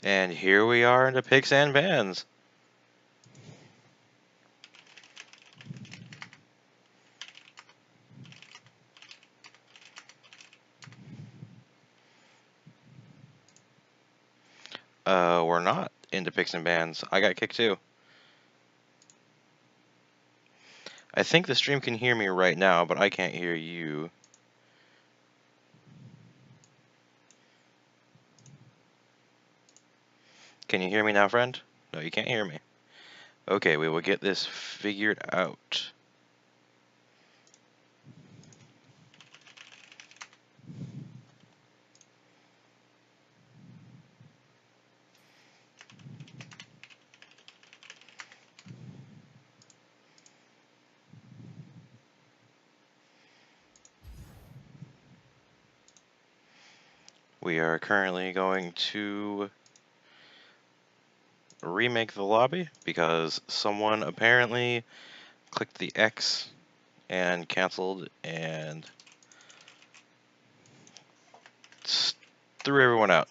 And here we are into Picks and Pans. We're not into Picks and Pans. I got kicked too. I think the stream can hear me right now, but I can't hear you. Can you hear me now, friend? No, you can't hear me. Okay, we will get this figured out. We are currently going to remake the lobby because someone apparently clicked the X and canceled and threw everyone out.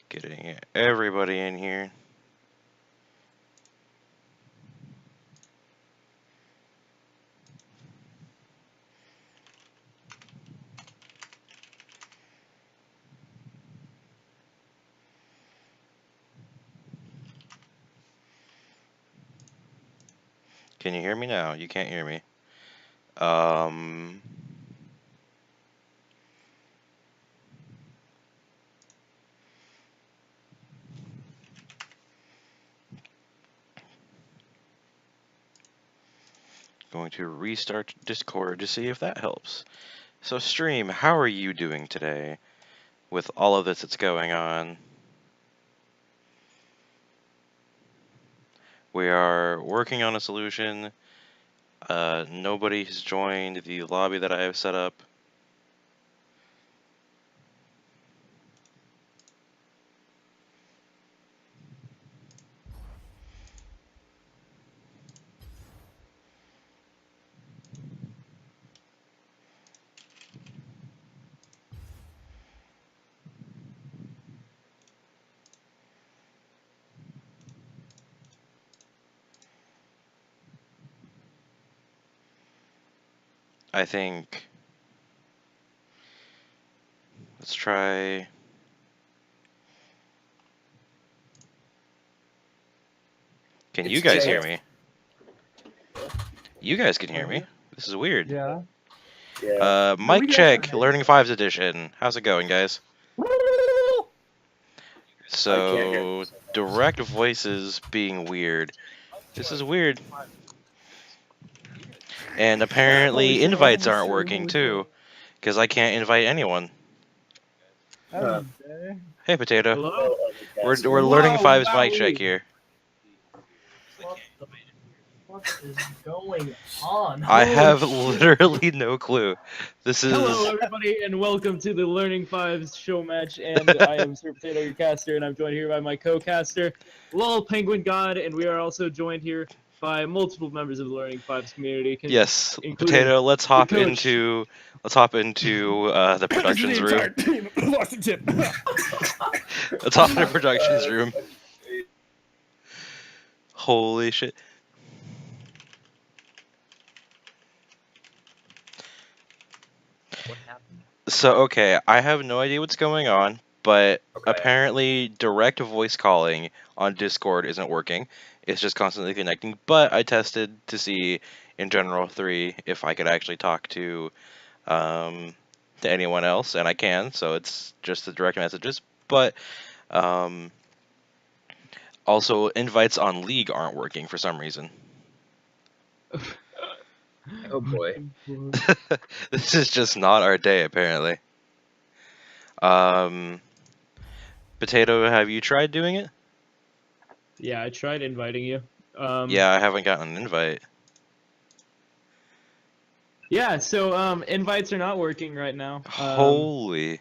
Getting everybody in here. Can you hear me now? You can't hear me. Going to restart Discord to see if that helps. So stream, how are you doing today with all of this that's going on? We are working on a solution. Nobody has joined the lobby that I have set up. I think, let's try, can you guys hear me? You guys can hear me. This is weird. Yeah. Mic check, Learning 5's edition. How's it going, guys? So, direct voices being weird. This is weird. And apparently invites aren't working too, because I can't invite anyone. Hey, Potato. Hello? We're learning 5's mic check here. What is going on? I have literally no clue. This is... Hello, everybody, and welcome to the Learning 5's Showmatch, and I am Sir Potato, your caster, and I'm joined here by my co-caster, Lol Penguin God, and we are also joined here by multiple members of the Learning 5's community. Yes, including Potato, let's hop coach. into the productions room. Let's hop into productions room. Holy shit. What happened? So, okay, I have no idea what's going on, but apparently direct voice calling on Discord isn't working. It's just constantly connecting, but I tested to see in General 3 if I could actually talk to anyone else, and I can, so it's just the direct messages, but also invites on League aren't working for some reason. Oh boy. This is just not our day, apparently. Potato, have you tried doing it? Yeah, I tried inviting you. Yeah, I haven't gotten an invite. Yeah, so invites are not working right now. Holy.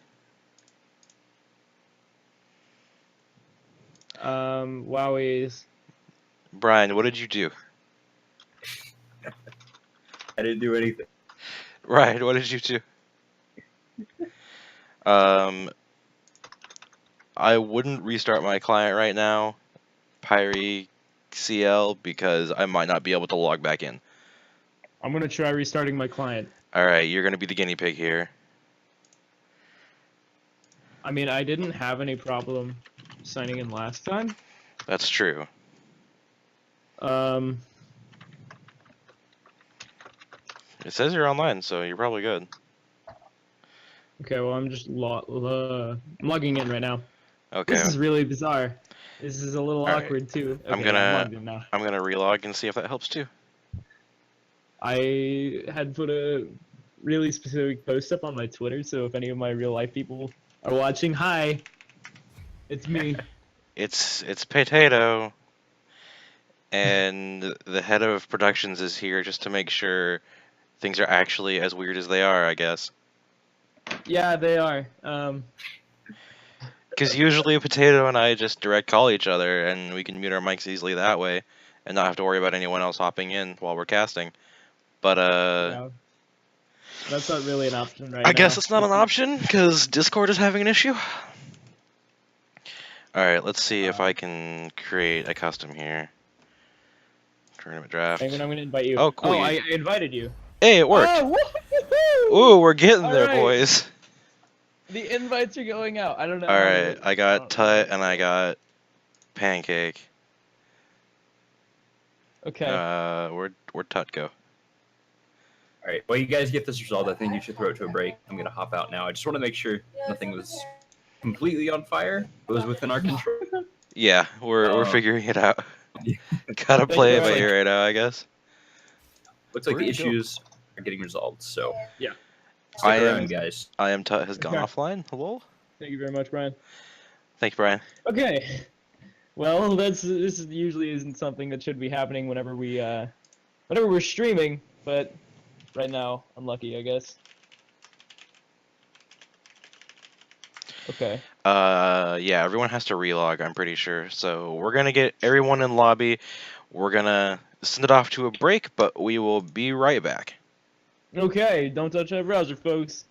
Wowies. Brian, what did you do? I didn't do anything. Ryan, what did you do? I wouldn't restart my client right now, Pyre CL, because I might not be able to log back in. I'm gonna try restarting my client. Alright, you're gonna be the guinea pig here. I mean, I didn't have any problem signing in last time. That's true. Um, It says you're online, so you're probably good. okay, well, I'm just I'm logging in right now. Okay. This is really bizarre. This is a little Alright. awkward, too. Okay, I'm gonna logged in now. relog and see if that helps too. I had put a really specific post up on my Twitter, so if any of my real life people are watching, hi, it's me. It's Potato, and the head of productions is here just to make sure things are actually as weird as they are, I guess. Yeah, they are. Because usually Potato and I just direct call each other, and we can mute our mics easily that way, and not have to worry about anyone else hopping in while we're casting. But Yeah, that's not really an option right now. I guess it's not an option because Discord is having an issue. Alright, let's see if I can create a custom here. Tournament draft. I'm gonna invite you. Oh, cool. Oh, I invited you. Hey, it worked. Oh, Ooh, we're getting All there, right. boys. The invites are going out. I don't know. Alright, I got Tut and I got Pancake. Okay. Where'd Tut go? All right. While you guys get this resolved, I think you should throw it to a break. I'm gonna hop out now. I just want to make sure nothing was completely on fire. It was within our control. Yeah, we're figuring it out. Yeah. Gotta play it by Thank you. ear right now, I guess. Looks like Where'd the it go? issues are getting resolved. So Yeah. stick I around, am- guys. I am Tut has gone Okay. offline. Hello? Thank you very much, Brian. Thank you, Brian. Okay. Well, this usually isn't something that should be happening whenever we're streaming, but right now, unlucky, I guess. Okay. Yeah, everyone has to relog, I'm pretty sure. So we're gonna get everyone in lobby. We're gonna send it off to a break, but we will be right back. Okay, don't touch that browser, folks.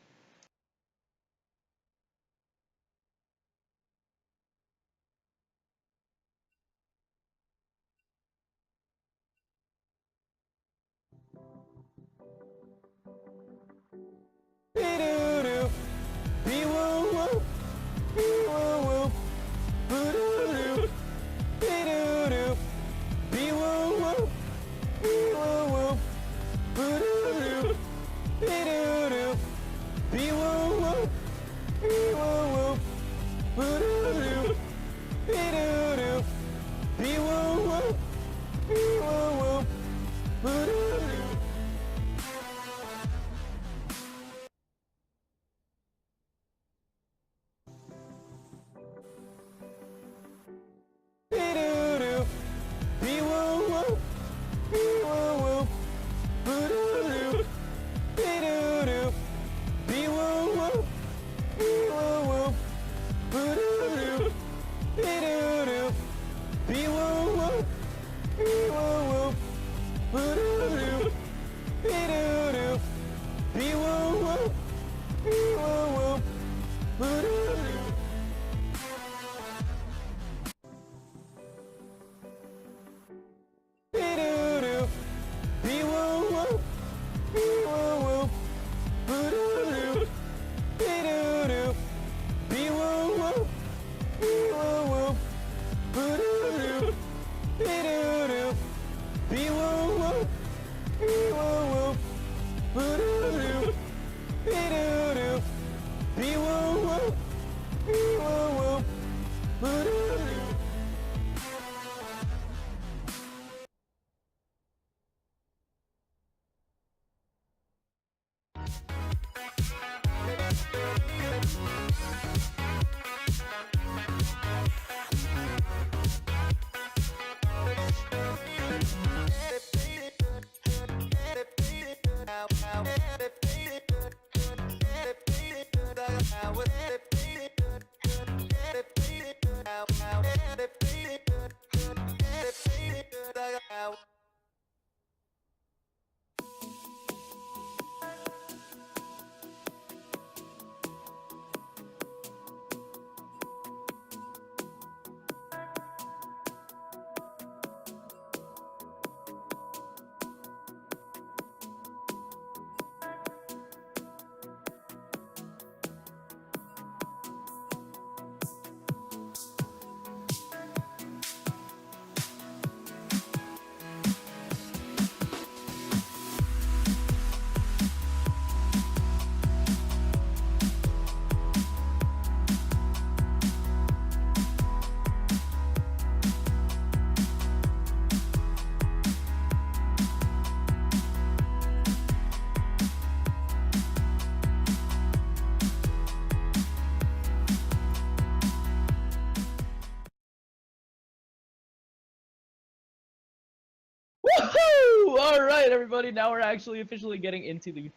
Alright, everybody, now we're actually officially getting into the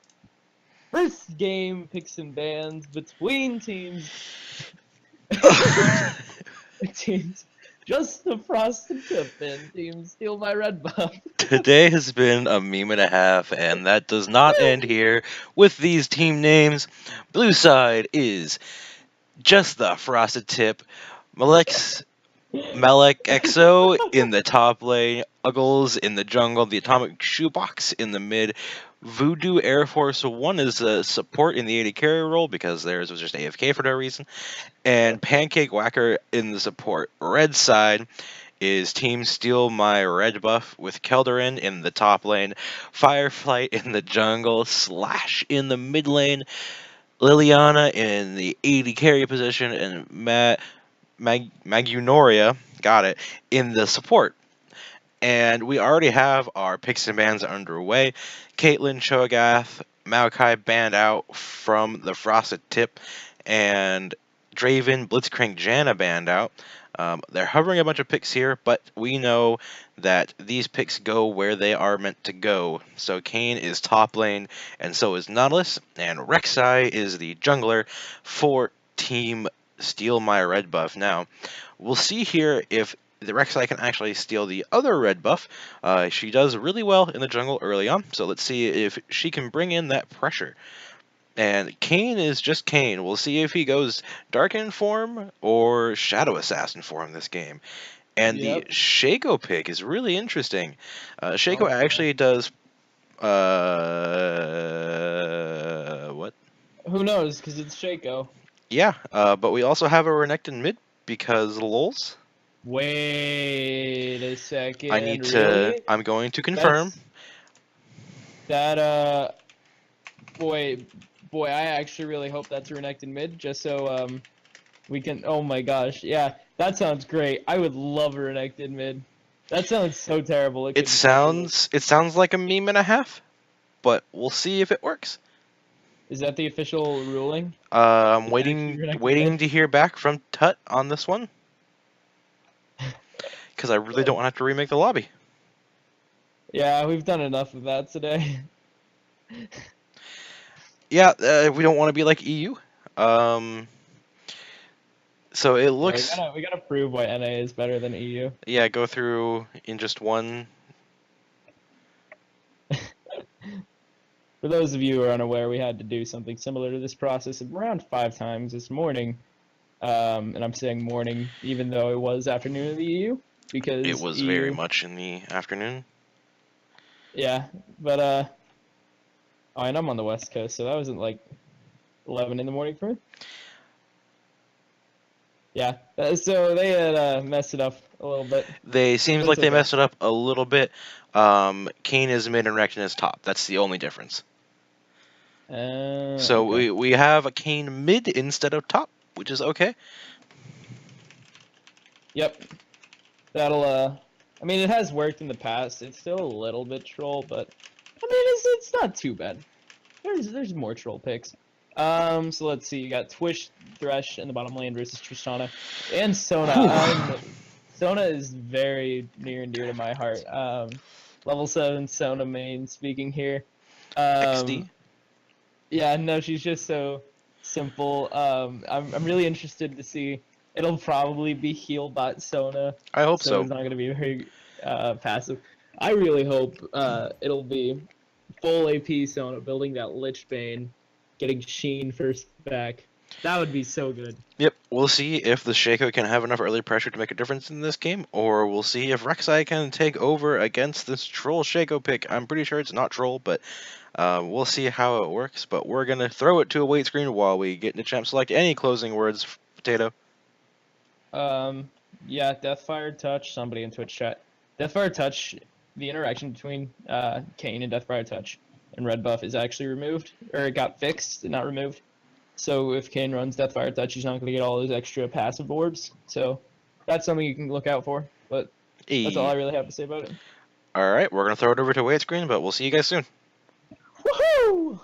first game, picks and bans, between teams. Teams Just the Frosted Tip and Team Steal My Redbuff. Today has been a meme and a half, and that does not end here with these team names. Blue side is just the Frosted Tip, Malek XO in the top lane, Uggles in the jungle, the Atomic Shoebox in the mid. Voodoo Air Force One is a support in the AD carry role because theirs was just AFK for no reason. And Pancake Whacker in the support. Red side is Team Steal My Redbuff with Kelderin in the top lane, Fireflight in the jungle, Slash in the mid lane, Liliana in the AD carry position, and Magunoria, got it, in the support. And we already have our picks and bans underway. Caitlyn Cho'Gath, Maokai banned out from the Frosted Tip, and Draven, Blitzcrank, Janna banned out. They're hovering a bunch of picks here, but we know that these picks go where they are meant to go. So Kayn is top lane, and so is Nautilus, and Rek'Sai is the jungler for Team Steal My Redbuff. Now, we'll see here if the Rek'Sai can actually steal the other red buff. She does really well in the jungle early on, so let's see if she can bring in that pressure. And Kayn is just Kayn. We'll see if he goes Darken form or Shadow Assassin form this game. And the Shaco pick is really interesting. Shaco actually does... what? Who knows, because it's Shaco. Yeah, but we also have a Renekton mid because lols. Wait a second. I need really? to... I'm going to confirm. Boy, I actually really hope that's Renekton mid, just so we can. Oh my gosh, yeah, that sounds great. I would love a Renekton mid. That sounds so terrible. It sounds like a meme and a half, but we'll see if it works. Is that the official ruling? I'm waiting to hear back from Tut on this one, because I really don't want to have to remake the lobby. Yeah, we've done enough of that today. Yeah, we don't want to be like EU. So it looks... Yeah, we gotta prove why NA is better than EU. Yeah, go through in just one. For those of you who are unaware, we had to do something similar to this process around 5 times this morning. And I'm saying morning, even though it was afternoon in the EU, because it was EU, very much in the afternoon. Yeah, but oh, and I'm on the West Coast, so that wasn't like 11 in the morning for me. Yeah, so they had messed it up a little bit. Seems like they messed it up a little bit. Kayn is mid and Renekton is top. That's the only difference. So okay. we have a Kayn mid instead of top, which is okay. Yep. That'll I mean, it has worked in the past. It's still a little bit troll, but I mean, it's not too bad. There's more troll picks. So let's see. You got Twish, Thresh in the bottom lane versus Tristana and Sona. Sona is very near and dear to my heart. Level 7 Sona main speaking here. XD. Yeah, no, she's just so simple. I'm really interested to see. It'll probably be heal bot Sona. I hope so. It's not going to be very passive. I really hope it'll be full AP Sona, building that Lich Bane, getting Sheen first back. That would be so good. Yep, we'll see if the Shaco can have enough early pressure to make a difference in this game, or we'll see if Rek'Sai can take over against this troll Shaco pick. I'm pretty sure it's not troll, but we'll see how it works. But we're going to throw it to a wait screen while we get into champ select. Any closing words, Potato? Yeah, Deathfire Touch, somebody in Twitch chat. Deathfire Touch, the interaction between Kayn and Deathfire Touch and Redbuff is actually removed, or it got fixed, not removed. So if Kayn runs Deathfire Touch, he's not going to get all those extra passive orbs. So that's something you can look out for. But that's all I really have to say about it. Alright, we're going to throw it over to wait screen, but we'll see you guys soon. Woohoo!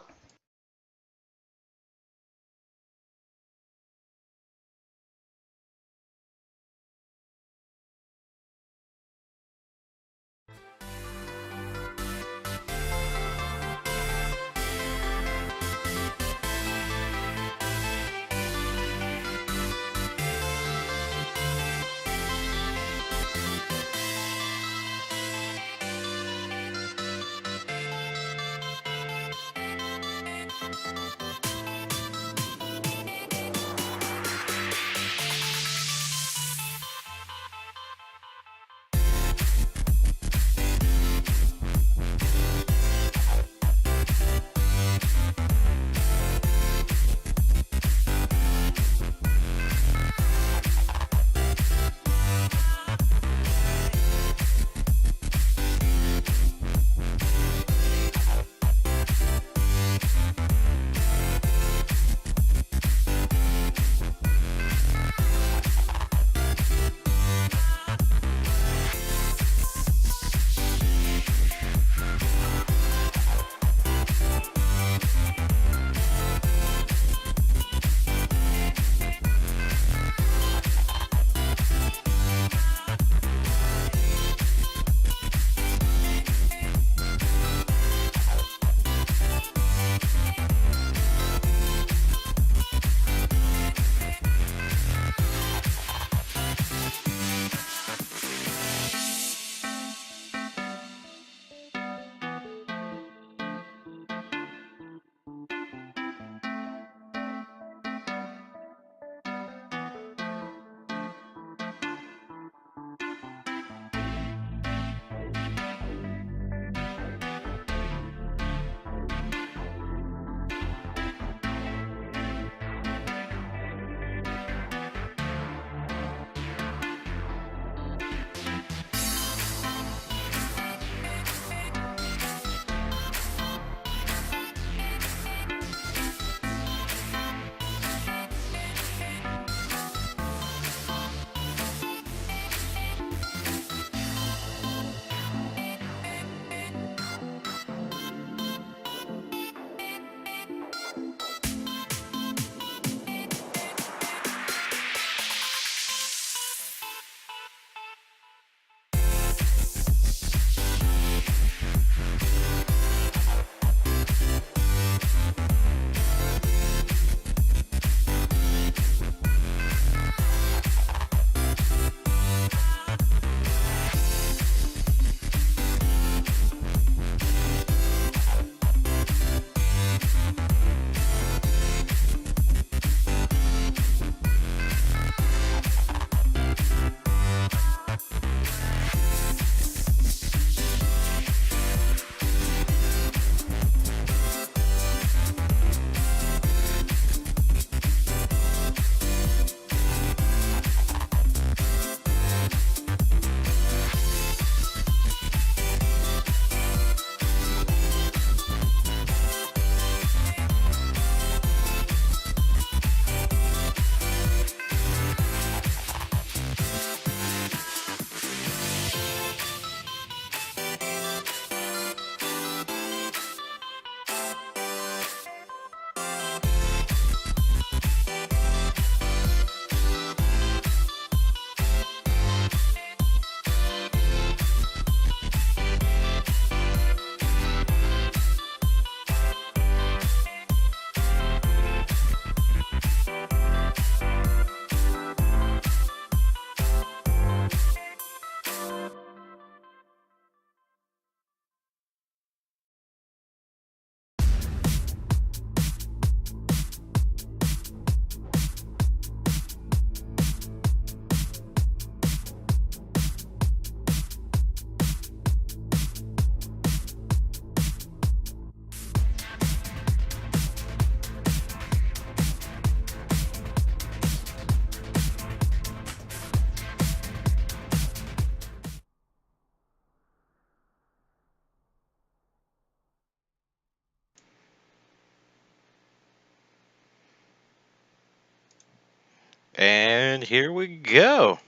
And here we go.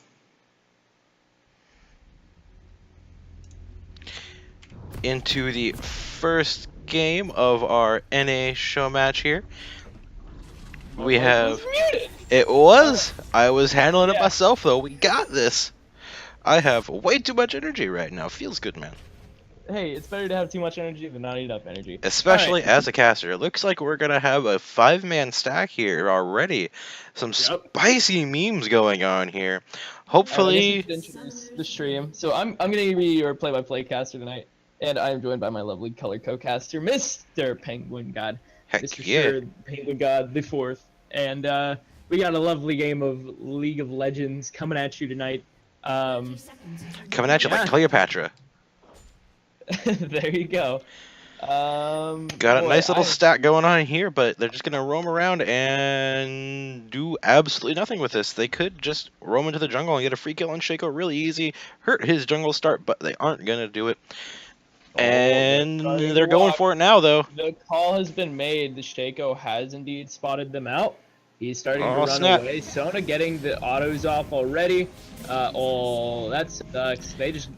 Into the first game of our NA show match here. My We mic was have. muted. It was. I was handling it Yeah. myself though. We got this. I have way too much energy right now. Feels good, man. Hey, it's better to have too much energy than not enough energy. Especially as a caster. It looks like we're gonna have a 5-man stack here already. Some Yep. spicy memes going on here. Alright, I guess we Hopefully. should introduce the stream. So I'm gonna be your play-by-play caster tonight, and I am joined by my lovely color co-caster, Mr. Penguin God. Heck Mr. yeah. Sure, Penguin God the Fourth, and we got a lovely game of League of Legends coming at you tonight. Coming at you like Yeah. Cleopatra. There you go. Got a Boy, nice little stack going on here, but they're just going to roam around and do absolutely nothing with this. They could just roam into the jungle and get a free kill on Shaco really easy, hurt his jungle start, but they aren't going to do it. And they're going for it now, though. The call has been made. The Shaco has indeed spotted them out. He's starting to Oh, run snap. away. Sona getting the autos off already. Oh, that sucks. They just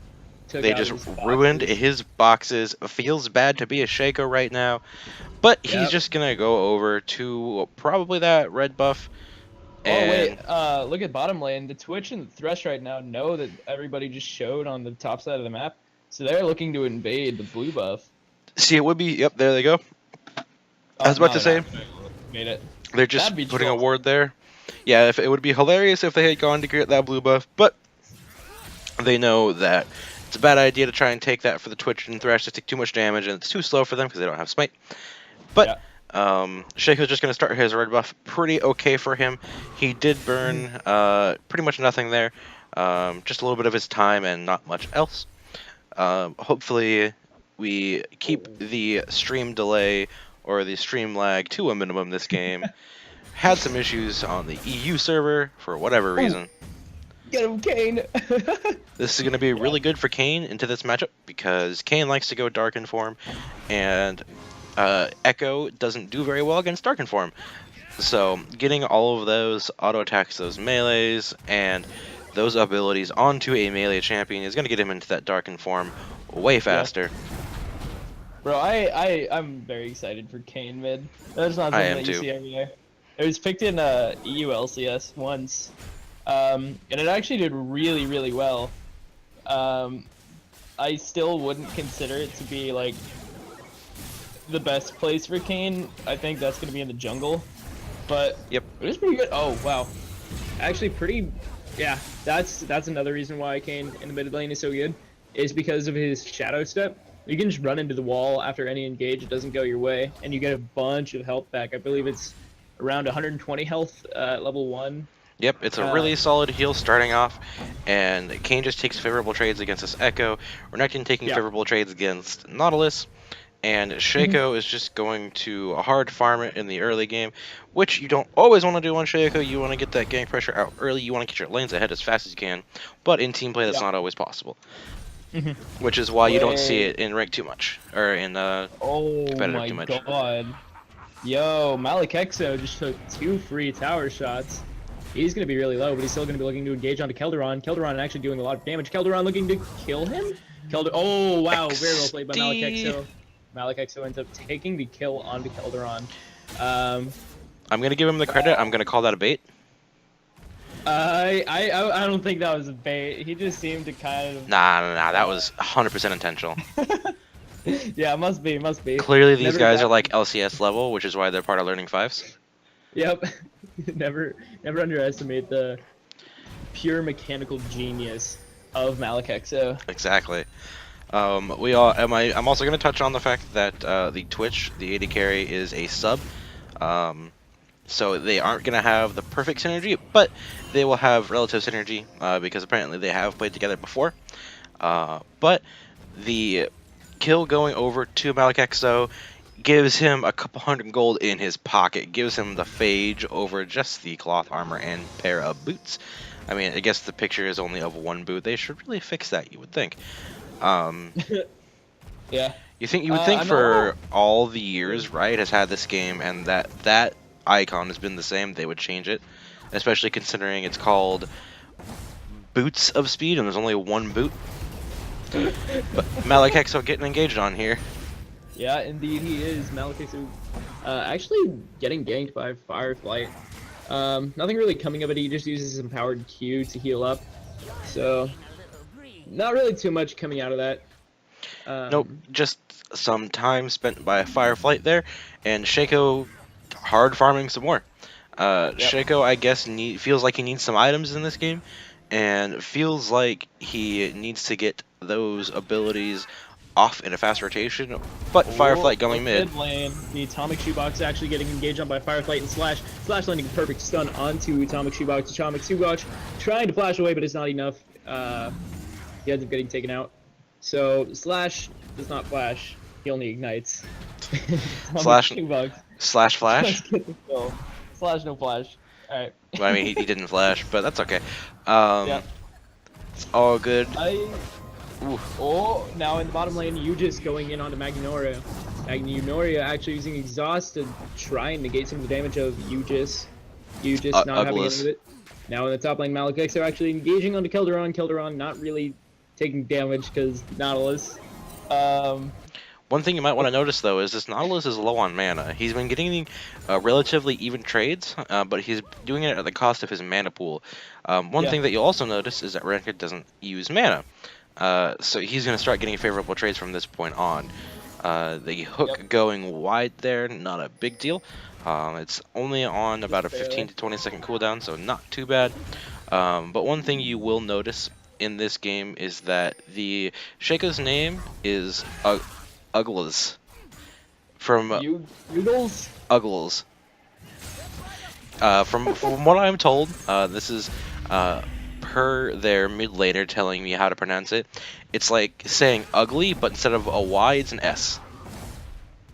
took They out just his ruined boxes. his boxes. Feels bad to be a Shaco right now. But he's Yep. just going to go over to probably that Redbuff. Oh And wait, look at bottom lane. The Twitch and the Thresh right now know that everybody just showed on the top side of the map, so they're looking to invade the blue buff. see, it would be, yep, there they go. I was about to say, Made it. they're just That'd be putting a troll. ward there. Yeah, if it would be hilarious if they had gone to get that blue buff, but they know that it's a bad idea to try and take that for the Twitch and Thresh. They take too much damage, and it's too slow for them because they don't have Smite. But Shaco's just going to start his red buff pretty okay for him. He did burn pretty much nothing there, just a little bit of his time and not much else. Hopefully, we keep the stream delay or the stream lag to a minimum this game. Had some issues on the EU server for whatever reason. Get him, Kane. This is going to be really good for Kayn into this matchup because Kayn likes to go Darken form, and Echo doesn't do very well against Darken form. So getting all of those auto attacks, those melees, and those abilities onto a melee champion is going to get him into that Darken form way faster. Bro, I'm very excited for Kane mid. That's not something that you see every day. It was picked in EU LCS once, and it actually did really, really well. I still wouldn't consider it to be like the best place for Kane. I think that's gonna be in the jungle, but Yep, it was pretty good. Oh wow, actually pretty. Yeah, that's another reason why Kane in the mid lane is so good, is because of his shadow step. You can just run into the wall after any engage, it doesn't go your way, and you get a bunch of health back. I believe it's around 120 health at level 1. Yep, it's a really solid heal starting off, and Kayn just takes favorable trades against this Echo. Renekton taking favorable trades against Nautilus, and Shaco is just going to hard farm it in the early game, which you don't always want to do on Shaco. You want to get that gank pressure out early, you want to get your lanes ahead as fast as you can, but in team play that's not always possible. Which is why you don't see it in rank too much, or in competitive too much. Oh my god. Yo, Malekexo just took 2 free tower shots. He's going to be really low, but he's still going to be looking to engage onto Kelderon. Kelderon actually doing a lot of damage. Kelderon looking to kill him? Oh, wow. Very well played by Malekexo. Malekexo ends up taking the kill onto Kelderon. I'm going to give him the credit. I'm going to call that a bait. I don't think that was a bait. He just seemed to kind of... Nah. That was 100% intentional. Yeah, must be. Clearly these guys are like LCS level, which is why they're part of Learning 5s. Yep. never underestimate the pure mechanical genius of Malekexo. Exactly. I'm also going to touch on the fact that the Twitch, the AD carry, is a sub. So they aren't going to have the perfect synergy, but they will have relative synergy because apparently they have played together before. But the kill going over to Malekexo gives him a couple hundred gold in his pocket, gives him the phage over just the cloth armor and pair of boots. I mean, I guess the picture is only of one boot. They should really fix that, you would think. Yeah. You would think for all the years Riot has had this game and that icon has been the same, they would change it, especially considering it's called Boots of Speed and there's only one boot. But Malekexo getting engaged on here. Yeah, indeed he is. Malekexo actually getting ganked by Fireflight. Nothing really coming of it. He just uses his empowered Q to heal up. So, not really too much coming out of that. Nope, just some time spent by Fireflight there, and Shaco hard farming some more. Shaco, I guess, feels like he needs some items in this game, and feels like he needs to get those abilities off in a fast rotation, but Fireflight going mid. Lane. The Atomic Shoebox actually getting engaged on by Fireflight and Slash. Slash landing a perfect stun onto Atomic Shoebox. Atomic Shoebox trying to flash away, but it's not enough. He ends up getting taken out. So Slash does not flash. He only ignites. Slash Shoebox. Slash flash. Slash no flash. All right. Well, I mean, he didn't flash, but that's okay. Yeah. It's all good. Oh, now in the bottom lane, Aegis going in onto Magnoria. Magnoria actually using Exhaust to try and negate some of the damage of Aegis. Aegis not having any of it. Now in the top lane, Malakix are actually engaging onto Kelderon. Kelderon not really taking damage because Nautilus. One thing you might want to notice, though, is this Nautilus is low on mana. He's been getting relatively even trades, but he's doing it at the cost of his mana pool. One thing that you'll also notice is that Renekton doesn't use mana. So he's going to start getting favorable trades from this point on. The hook going wide there, not a big deal. It's only on about a 15 to 20 second cooldown, so not too bad. But one thing you will notice in this game is that the Shaco's name is Uggles. From Uggles? Uggles. From what I'm told, this is per their mid laner telling me how to pronounce it. It's like saying ugly, but instead of a Y, it's an S.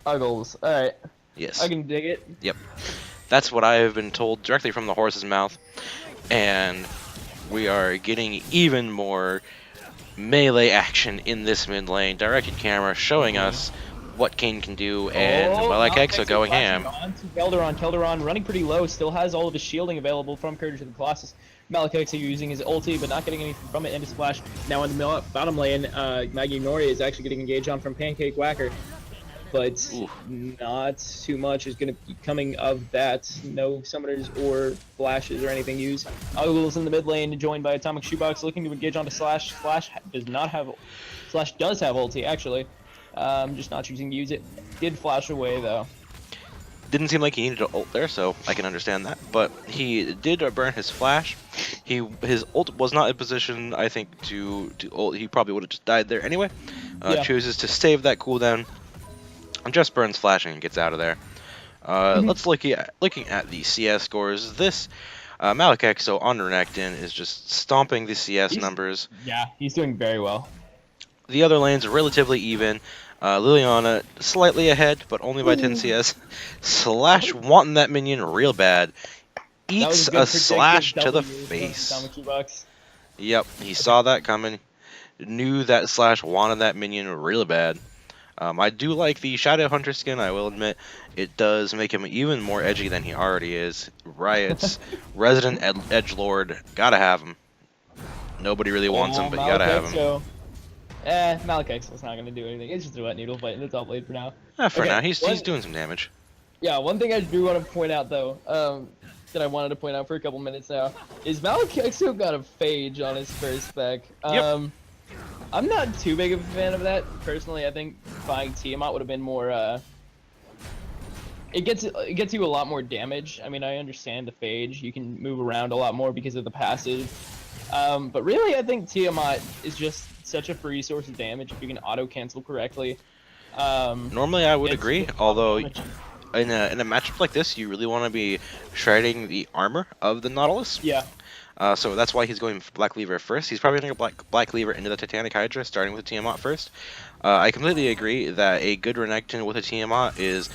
Uggles. Alright. Yes. I can dig it. Yep. That's what I have been told directly from the horse's mouth. And we are getting even more melee action in this mid lane. Directed camera showing us what Kane can do, and Malakix going ham. Kelderon running pretty low, still has all of his shielding available from Courage of the Colossus. Malakix using his ulti, but not getting anything from it into Splash. Now in the bottom lane, Magnoria is actually getting engaged on from Pancake Whacker, but not too much is going to be coming of that. No summoners or flashes or anything used. Uggles in the mid lane, joined by Atomic Shoebox, looking to engage onto Slash. Slash does have ulti, actually. Just not choosing to use it. Did flash away, though. Didn't seem like he needed to ult there, so I can understand that. But he did burn his flash. His ult was not in position, I think, to ult. He probably would have just died there anyway. Chooses to save that cooldown. And just burns flashing and gets out of there. Let's looking at the CS scores. This Malakix on Renekton is just stomping the CS numbers. Yeah, he's doing very well. The other lanes are relatively even. Liliana slightly ahead, but only by 10 CS. Slash wanting that minion real bad. Eats a slash to the face. Yep, he saw that coming. Knew that Slash wanted that minion really bad. I do like the Shadow Hunter skin, I will admit. It does make him even more edgy than he already is. Riot's resident edgelord. Gotta have him. Nobody really wants him, but you gotta have him. Malakix was not going to do anything. It's just a wet needle fight in the top lane for now. For now, he's doing some damage. Yeah, one thing I do want to point out, though, that I wanted to point out for a couple minutes now, is Malakix got a Phage on his first spec. I'm not too big of a fan of that. Personally, I think buying Tiamat would have been more, it gets you a lot more damage. I mean, I understand the Phage. You can move around a lot more because of the passive. But really, I think Tiamat is just such a free source of damage if you can auto-cancel correctly. Normally, I would agree, although in a matchup like this, you really want to be shredding the armor of the Nautilus. Yeah. So that's why he's going Black Cleaver first. He's probably going to go Black Cleaver into the Titanic Hydra, starting with Tiamat first. I completely agree that a good Renekton with a Tiamat is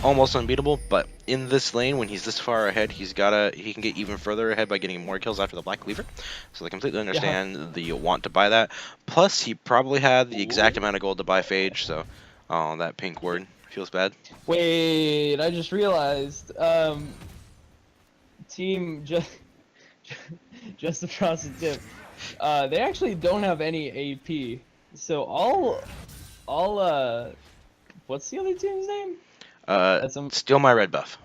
almost unbeatable, but in this lane, when he's this far ahead, he can get even further ahead by getting more kills after the Black Cleaver. So I completely understand the want to buy that. Plus, he probably had the exact amount of gold to buy Phage, so that pink word feels bad. Wait, I just realized, team just across the tip, they actually don't have any AP. So all what's the other team's name? Steal my Redbuff.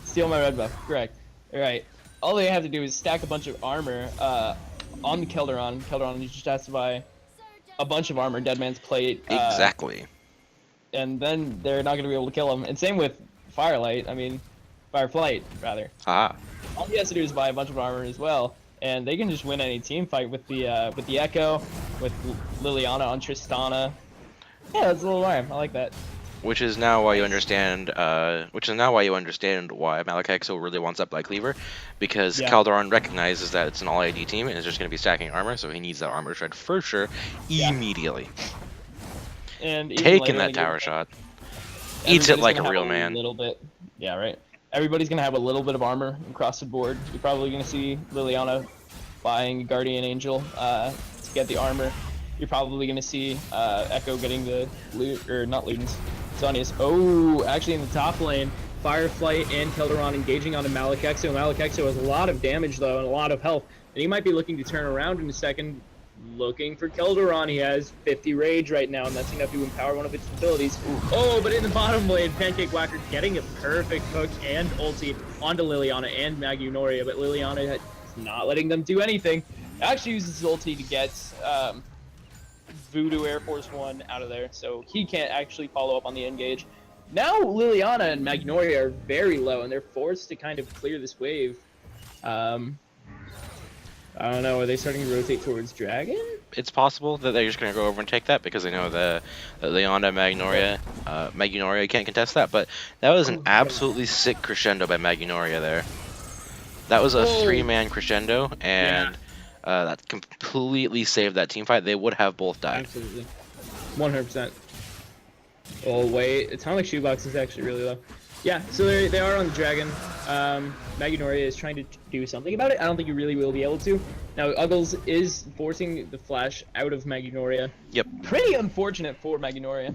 Steal my Redbuff, correct. Alright. All they have to do is stack a bunch of armor on the Kelderon. Kelderon just has to buy a bunch of armor, Dead Man's Plate. Exactly. And then they're not going to be able to kill him. And same with Fireflight, rather. Ah. All he has to do is buy a bunch of armor as well. And they can just win any team fight with the Echo, with Liliana on Tristana. Yeah, that's a little rhyme. I like that. Which is now why you understand. Why Malakexo really wants that Black Cleaver, because Yeah. Calderon recognizes that it's an all AD team and is just going to be stacking armor, so he needs that armor shred for sure Yeah. immediately. And even Taking later in that the game, tower shot, eats it everybody's like gonna a have real a man. little bit. Yeah, right. Everybody's gonna have a little bit of armor across the board. You're probably gonna see Liliana buying Guardian Angel to get the armor. You're probably gonna see Echo getting the loot, or not Ludens, Zonius. Oh, actually in the top lane, Fireflight and Calderon engaging on the Malakexo. Malakexo has a lot of damage though and a lot of health, and he might be looking to turn around in a second. Looking for Calderon, he has 50 rage right now, and that's enough to empower one of its abilities. Oh, but in the bottom lane, Pancake Whacker getting a perfect hook and ulti onto Liliana and Magnoria, but Liliana is not letting them do anything. Actually uses his ulti to get Voodoo Air Force One out of there, so he can't actually follow up on the engage. Now Liliana and Magnoria are very low, and they're forced to kind of clear this wave. I don't know. Are they starting to rotate towards Dragon? It's possible that they're just going to go over and take that because they know that Leona, Magnoria can't contest that. But that was an absolutely sick crescendo by Magnoria there. That was a three-man crescendo, and that completely saved that team fight. They would have both died. Absolutely. 100%. Oh, wait. Atomic Shoebox is actually really low. Yeah, so they are on the Dragon. Magnoria is trying to do something about it. I don't think you really will be able to. Now, Uggles is forcing the flash out of Magnoria. Yep. Pretty unfortunate for Magnoria.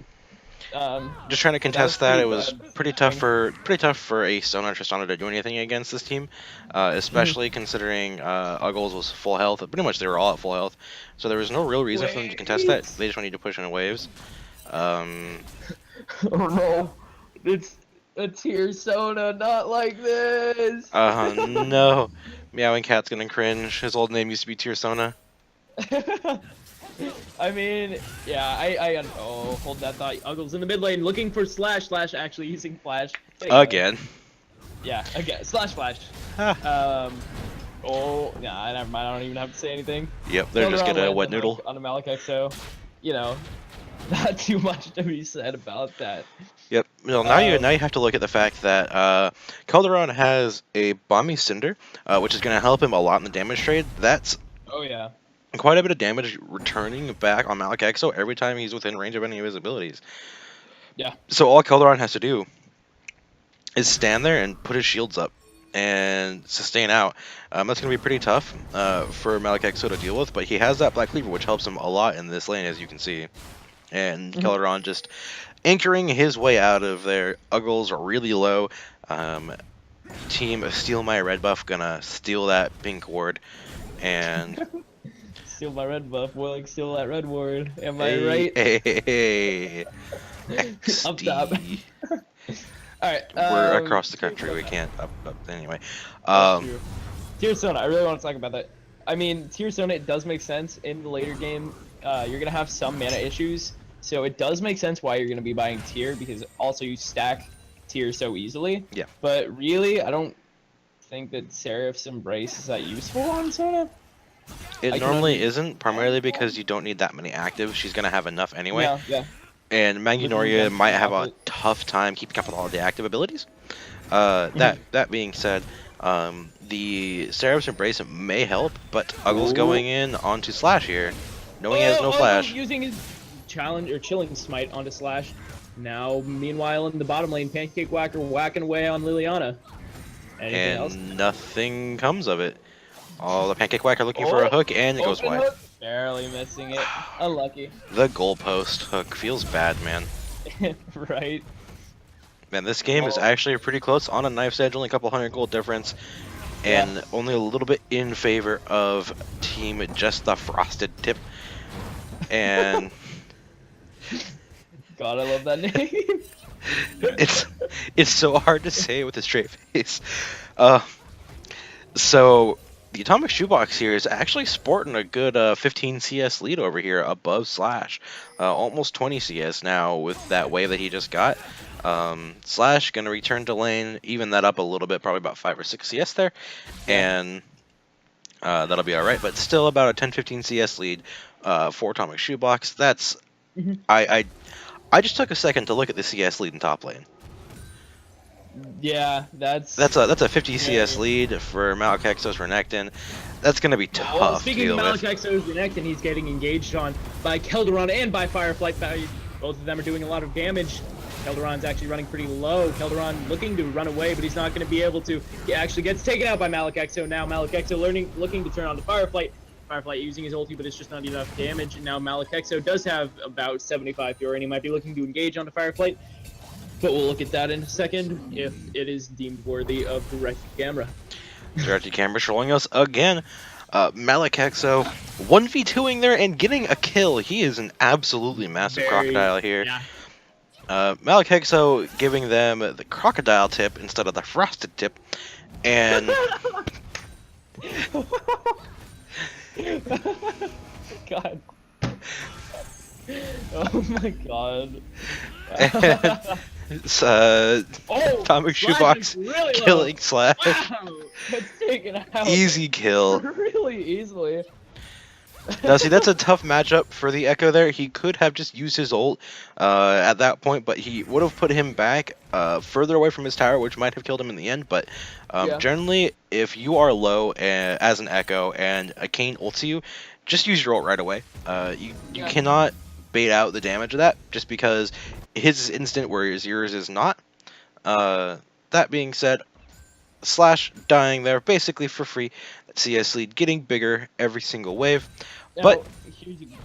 Just trying to contest that. It was pretty tough for a Sona Tristana to do anything against this team, especially considering Uggles was full health. Pretty much they were all at full health, so there was no real reason for them to contest that. They just wanted to push into waves. Oh no, it's a tier Sona, not like this. No, Meowing Cat's gonna cringe. His old name used to be Tier Sona. I mean, yeah, I oh, hold that thought. Uggles in the mid lane looking for Slash. Slash actually using Flash. Again. Yeah, again. Slash Flash. Oh, nah, never mind. I don't even have to say anything. Yep, they're just gonna wet noodle. On a Malakexo, you know, not too much to be said about that. Yep. Well, now you have to look at the fact that Calderon has a Bomby Cinder, which is gonna help him a lot in the damage trade. That's quite a bit of damage returning back on Malakexo every time he's within range of any of his abilities. Yeah. So all Calderon has to do is stand there and put his shields up and sustain out. That's going to be pretty tough for Malakexo to deal with, but he has that Black Cleaver, which helps him a lot in this lane, as you can see. And Calderon just anchoring his way out of there. Uggles are really low. Team Steal My Redbuff gonna steal that pink ward. And steal my Redbuff, more like steal that red ward. Am I right? Hey. Up top. Alright. We're across the country. We can't up anyway. Tier Sona, I really want to talk about that. I mean, Tier Sona, it does make sense in the later game. You're gonna have some mana issues, so it does make sense why you're gonna be buying Tier, because also you stack Tier so easily. Yeah. But really, I don't think that Seraph's Embrace is that useful on Sona. It normally isn't, primarily because you don't need that many active. She's gonna have enough anyway. Yeah. And Magnoria might have a tough time keeping up with all the active abilities. That being said, the Seraph's Embrace may help, but Uggles going in onto Slash here, knowing he has no flash. Using his challenge or chilling smite onto Slash. Now, meanwhile, in the bottom lane, Pancake Whacker whacking away on Liliana. Anything else? Nothing comes of it. All the Pancake Whacker looking for a hook, and it goes wide. Hook. Barely missing it. Unlucky. The goalpost hook feels bad, man. Right. Man, this game is actually pretty close on a knife's edge, only a couple hundred gold difference, and only a little bit in favor of Team Just the Frosted Tip. And God, I love that name. it's so hard to say with a straight face. So the Atomic Shoebox here is actually sporting a good 15 CS lead over here above Slash. Almost 20 CS now with that wave that he just got. Slash gonna return to lane, even that up a little bit, probably about 5 or 6 CS there, and that'll be alright, but still about a 10-15 CS lead for Atomic Shoebox. That's I just took a second to look at the CS lead in top lane. Yeah, that's That's a 50 CS very... lead for Malakexos Renekton. That's gonna be Well, tough to speaking of deal with. Malakexo's Renekton, he's getting engaged on by Kelderon and by Firefly. Both of them are doing a lot of damage. Kelderon's actually running pretty low. Kelderon looking to run away, but he's not going to be able to. He actually gets taken out by Malakexo. Now Malakexo looking to turn on the Firefly. Firefly using his ulti, but it's just not enough damage. And now Malakexo does have about 75 Fury, and he might be looking to engage on the Firefly. But we'll look at that in a second if it is deemed worthy of direct camera. Directed camera showing us again. Malakexo 1v2ing there and getting a kill. He is an absolutely massive crocodile here. Yeah. Malakexo giving them the crocodile tip instead of the frosted tip. And God. Oh my God. it's, Oh, Atomic Slash Shoebox is really killing low. Slash. Wow, that's taken out. Easy kill. Really easily. Now, see, that's a tough matchup for the Echo there. He could have just used his ult at that point, but he would have put him back further away from his tower, which might have killed him in the end. But Yeah. generally, if you are low as an Echo and a Kayn ults you, just use your ult right away. You Yeah. cannot bait out the damage of that just because his is instant, whereas yours is not. That being said, Slash dying there basically for free. CS lead getting bigger every single wave. Now, But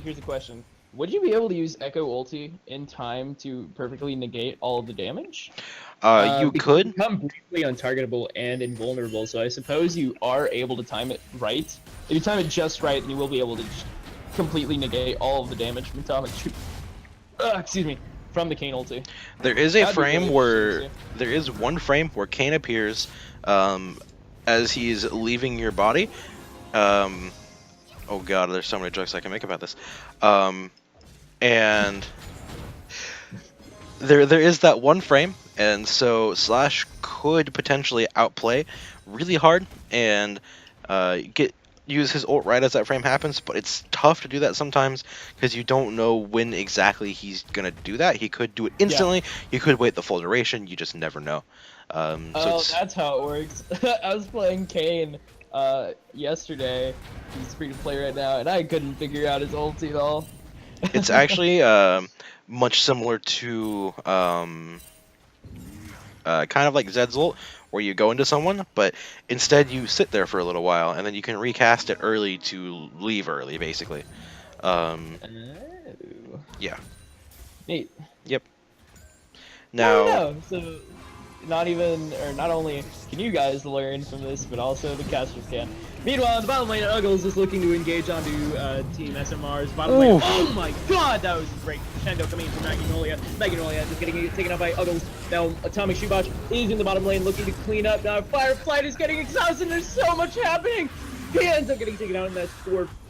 here's a question. Would you be able to use Echo ulti in time to perfectly negate all of the damage? you Because you could. become briefly untargetable and invulnerable, so I suppose you are able to time it right. If you time it just right, then you will be able to just completely negate all of the damage from Atomic Shoot. Excuse me, from the Kayn ulti. There is a That'd be frame really where interesting there is one frame where Kayn appears as he's leaving your body. Oh god, there's so many jokes I can make about this. And there is that one frame, and so Slash could potentially outplay really hard and use his ult right as that frame happens, but it's tough to do that sometimes because you don't know when exactly he's gonna do that. He could do it instantly. He could wait the full duration. You just never know. Oh, that's how it works. I was playing Kayn yesterday. He's free to play right now, and I couldn't figure out his ulti at all. it's actually much similar to kind of like Zed's ult, where you go into someone, but instead you sit there for a little while, and then you can recast it early to leave early, basically. Oh. Yeah. Neat. Yep. Oh, Now, no. So, not only can you guys learn from this, but also the casters can. Meanwhile, in the bottom lane, Uggles is looking to engage onto Team SMR's bottom lane. Oh my god, that was great. Crescendo coming in from Magnolia. Magnolia just getting taken out by Uggles. Now, Atomic Shoebox is in the bottom lane looking to clean up. Now, Firefly is getting exhausted. There's so much happening. He ends up getting taken out, and that's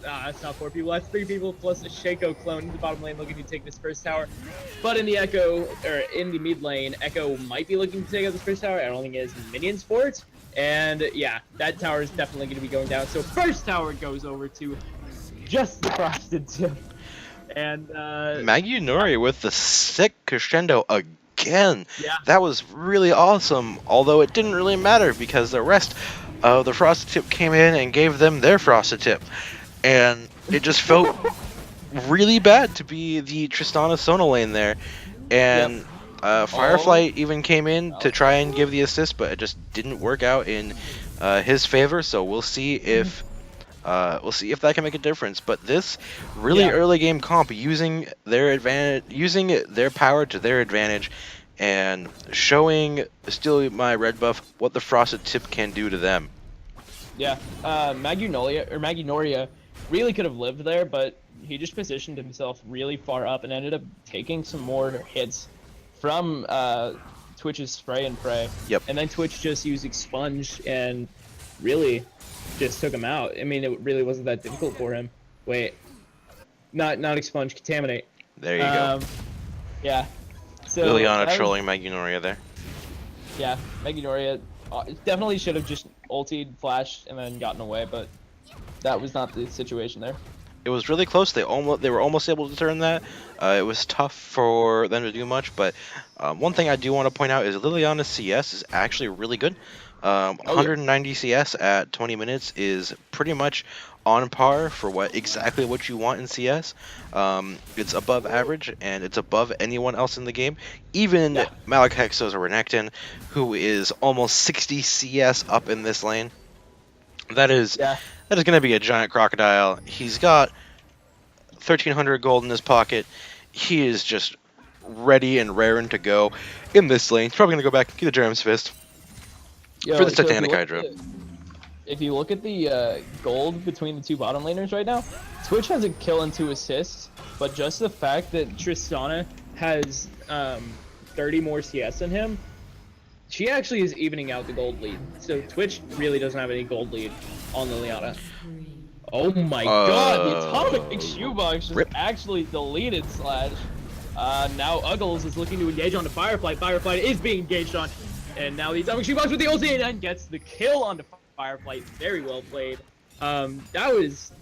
that's not 4 people. That's 3 people plus a Shaco clone in the bottom lane looking to take this first tower. But in the in the mid lane, Echo might be looking to take out this first tower. I don't think he has minions for it. And yeah, that tower is definitely going to be going down. So first tower goes over to just the frosted tip. And Magunori with the sick crescendo again. Yeah. That was really awesome, although it didn't really matter because the rest of the frosted tip came in and gave them their frosted tip. And it just felt really bad to be the Tristana Sona lane there. And Firefly even came in to try and give the assist, but it just didn't work out in his favor. So we'll see if that can make a difference. But this really early game comp using their power to their advantage, and showing Still My Redbuff what the frosted tip can do to them. Yeah, Magnolia really could have lived there, but he just positioned himself really far up and ended up taking some more hits from Twitch's spray and pray. Yep. And then Twitch just used Expunge and really just took him out. I mean, it really wasn't that difficult for him. Wait, not Expunge, Contaminate. There you go. Yeah. So Liliana trolling Magnoria there. Yeah, Magnoria definitely should have just ultied, flashed, and then gotten away, but that was not the situation there. It was really close. They were almost able to turn that. It was tough for them to do much, but one thing I do want to point out is Liliana's CS is actually really good. Oh yeah. 190 CS at 20 minutes is pretty much on par for exactly what you want in CS. It's above average and it's above anyone else in the game. Even Yeah. Malakexos or Renekton, who is almost 60 CS up in this lane. Yeah. That is going to be a giant crocodile. He's got 1,300 gold in his pocket. He is just ready and raring to go in this lane. He's probably going to go back and get a Gems Fist for Yo, this so Titanic Hydra. if you look at the gold between the two bottom laners right now, Twitch has a kill and 2 assists, but just the fact that Tristana has 30 more CS than him, she actually is evening out the gold lead. So Twitch really doesn't have any gold lead on Liliana. Oh my god, the atomic shoebox just actually deleted Slash. Now Uggles is looking to engage on the Firefly. Firefly is being engaged on. And now the atomic shoebox with the ulti and gets the kill on the Firefly. Very well played. That was...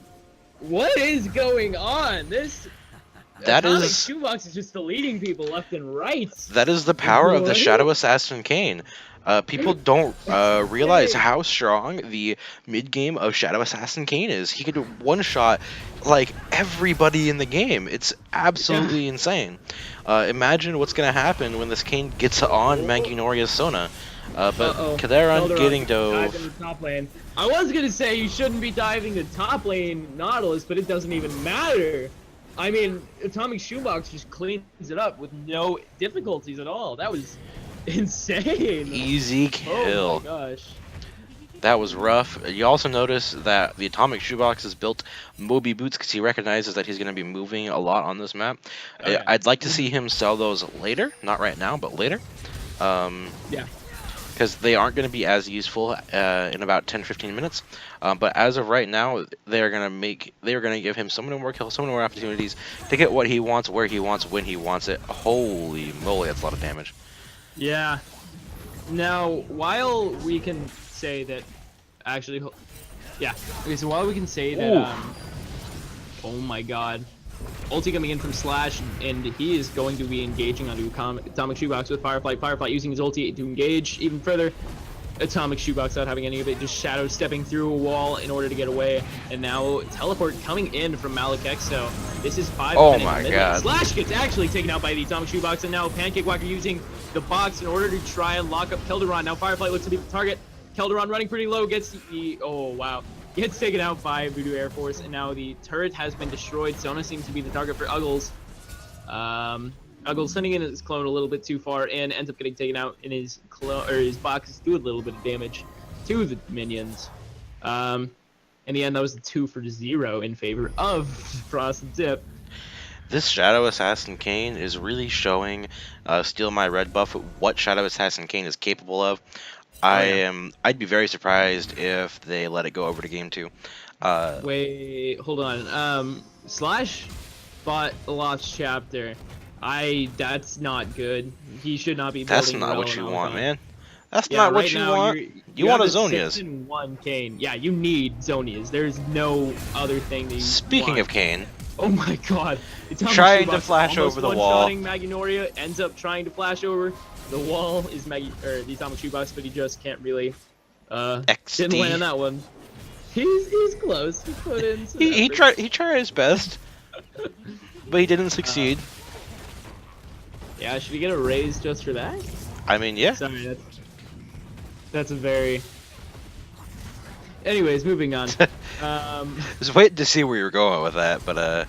What is going on? This atomic shoebox is just deleting people left and right. That is the power of the Shadow Assassin Kayn. People don't realize how strong the mid game of Shadow Assassin Kayn is. He could one-shot like everybody in the game. It's absolutely insane. Imagine what's gonna happen when this Kayn gets on Magnoria's Sona. But Kaderon getting dove. In the top lane. I was gonna say you shouldn't be diving the top lane Nautilus, but it doesn't even matter. I mean, Atomic Shoebox just cleans it up with no difficulties at all. That was insane. Easy kill. Oh my gosh. That was rough. You also notice that the Atomic Shoebox is built Moby Boots because he recognizes that he's going to be moving a lot on this map. Oh, yeah. I'd like to see him sell those later. Not right now, but later. Yeah. Because they aren't going to be as useful in about 10-15 minutes. But as of right now, they're going to give him so many more kills, so many more opportunities to get what he wants, where he wants, when he wants it. Holy moly, that's a lot of damage. Yeah. Now, while we can say that, actually, yeah. Okay, so while we can say that, oh my god, ulti coming in from Slash, and he is going to be engaging onto Atomic Shoebox with Firefly. Firefly using his ulti to engage even further. Atomic Shoebox without having any of it, just shadow stepping through a wall in order to get away. And now teleport coming in from Malekith. So this is 5 minutes. Oh my god. Slash gets actually taken out by the Atomic Shoebox, and now Pancake Walker using the box in order to try and lock up Kelderon. Now Firefly looks to be the target. Kelderon running pretty low, gets the, oh wow, gets taken out by Voodoo Air Force, and now the turret has been destroyed. Sona seems to be the target for Uggles. Uggles sending in his clone a little bit too far and ends up getting taken out, in his clone, or his boxes do a little bit of damage to the minions. In the end, that was a 2-for-0 in favor of Frost and Tip. This Shadow Assassin Kayn is really showing Steal My Redbuff what Shadow Assassin Kayn is capable of. I'd be very surprised if they let it go over to game 2. Wait, hold on. Slash bought a Lost Chapter. That's not good. He should not be building. That's not what you want, man. That's Yeah, not what right you now, want. You want a Zhonya's. 6-1 Kayn. Yeah, you need Zhonya's. There's no other thing that you Speaking want. of Kayn, Oh my god. trying to flash over the wall. Magnoria ends up trying to flash over the wall is the Atomic Shoebox, but he just can't really didn't land on that one. He's close. He put in some he effort. tried his best, but he didn't succeed. Yeah, should we get a raise just for that? I mean, yeah. Sorry, that's a very... Anyways, moving on. I was waiting to see where you were going with that, but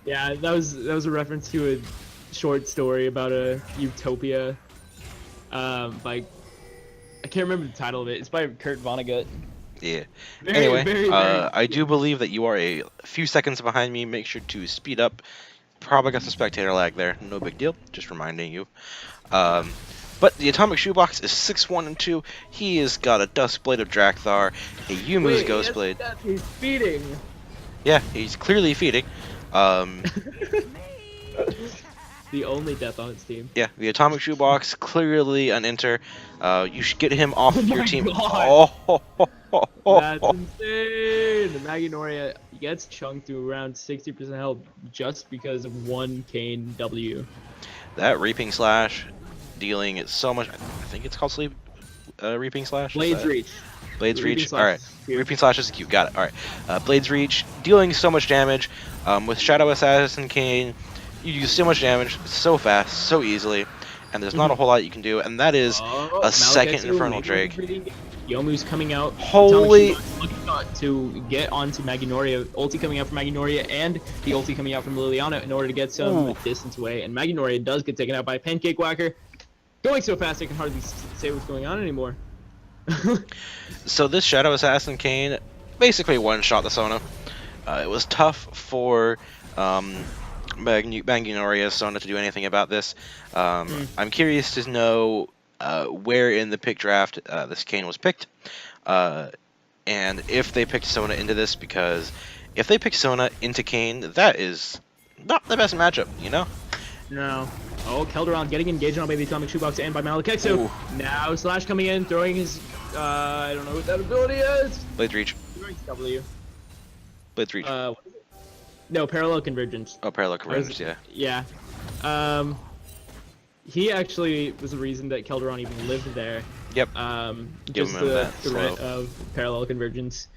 yeah, that was a reference to a short story about a utopia. By I can't remember the title of it. It's by Kurt Vonnegut. yeah. Very, Anyway, I do believe that you are a few seconds behind me. Make sure to speed up. Probably got some spectator lag there. No big deal. Just reminding you. But the Atomic Shoebox is 6-1-2. He has got a Duskblade of Drakthar, a Yumu's Ghostblade. He's feeding. Yeah, he's clearly feeding. The only death on its team. Yeah, the Atomic Shoebox, clearly an enter. You should get him off your team. God. Oh, That's insane. The Magnoria He gets chunked to around 60% health just because of one Kane W. That Reaping Slash dealing so much. I think it's called Sleep Reaping Slash. Is Blades that- Reach. Blades Reaping Reach. Slash All right. is cute. Reaping Slash is cute. Got it. All right. Blades Reach dealing so much damage. With Shadow Assassin Kane, you do so much damage so fast, so easily, and there's not a whole lot you can do. And that is a second Malekitsu Infernal maybe Drake. looking pretty- Yomu's coming out. Holy- Atomic Shoebox looking to get onto Magnoria. Ulti coming out from Magnoria and the ulti coming out from Liliana in order to get some Ooh. distance away. And Magnoria does get taken out by Pancake Whacker. Going so fast I can hardly say what's going on anymore. So this Shadow Assassin Kane basically one-shot the Sona. It was tough for Magnoria's Sona to do anything about this. I'm curious to know where in the pick draft this Kane was picked, and if they picked Sona into this, because if they picked Sona into Kane, that is not the best matchup, you know? No. Oh, Kelderon getting engaged on by the Atomic Shoebox and by Malekitsu. Ooh. Now Slash coming in, throwing his, I don't know what that ability is. Blades Reach. Throwing W. Blades Reach. What is it? No, Parallel Convergence. Oh, Parallel Convergence, yeah. Yeah. He actually was the reason that Kelderon even lived there. Yep. Give Just him the that threat slow. of Parallel Convergence.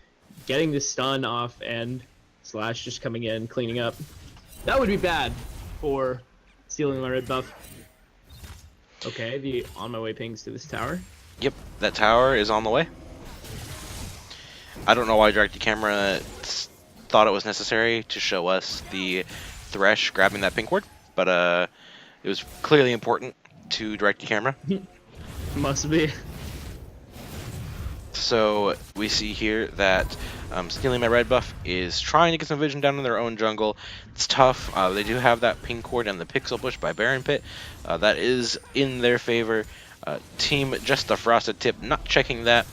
Getting the stun off and Slash just coming in, cleaning up. That would be bad for stealing my red buff. Okay, the on my way pings to this tower. Yep, that tower is on the way. I don't know why Direct Camera thought it was necessary to show us the Thresh grabbing that pink ward, but it was clearly important to Direct Camera. Must be. So we see here that Stealing My Red Buff is trying to get some vision down in their own jungle. It's tough. They do have that pink ward and the Pixel Bush by Baron Pit. That is in their favor. Team Just the Frosted Tip not checking that.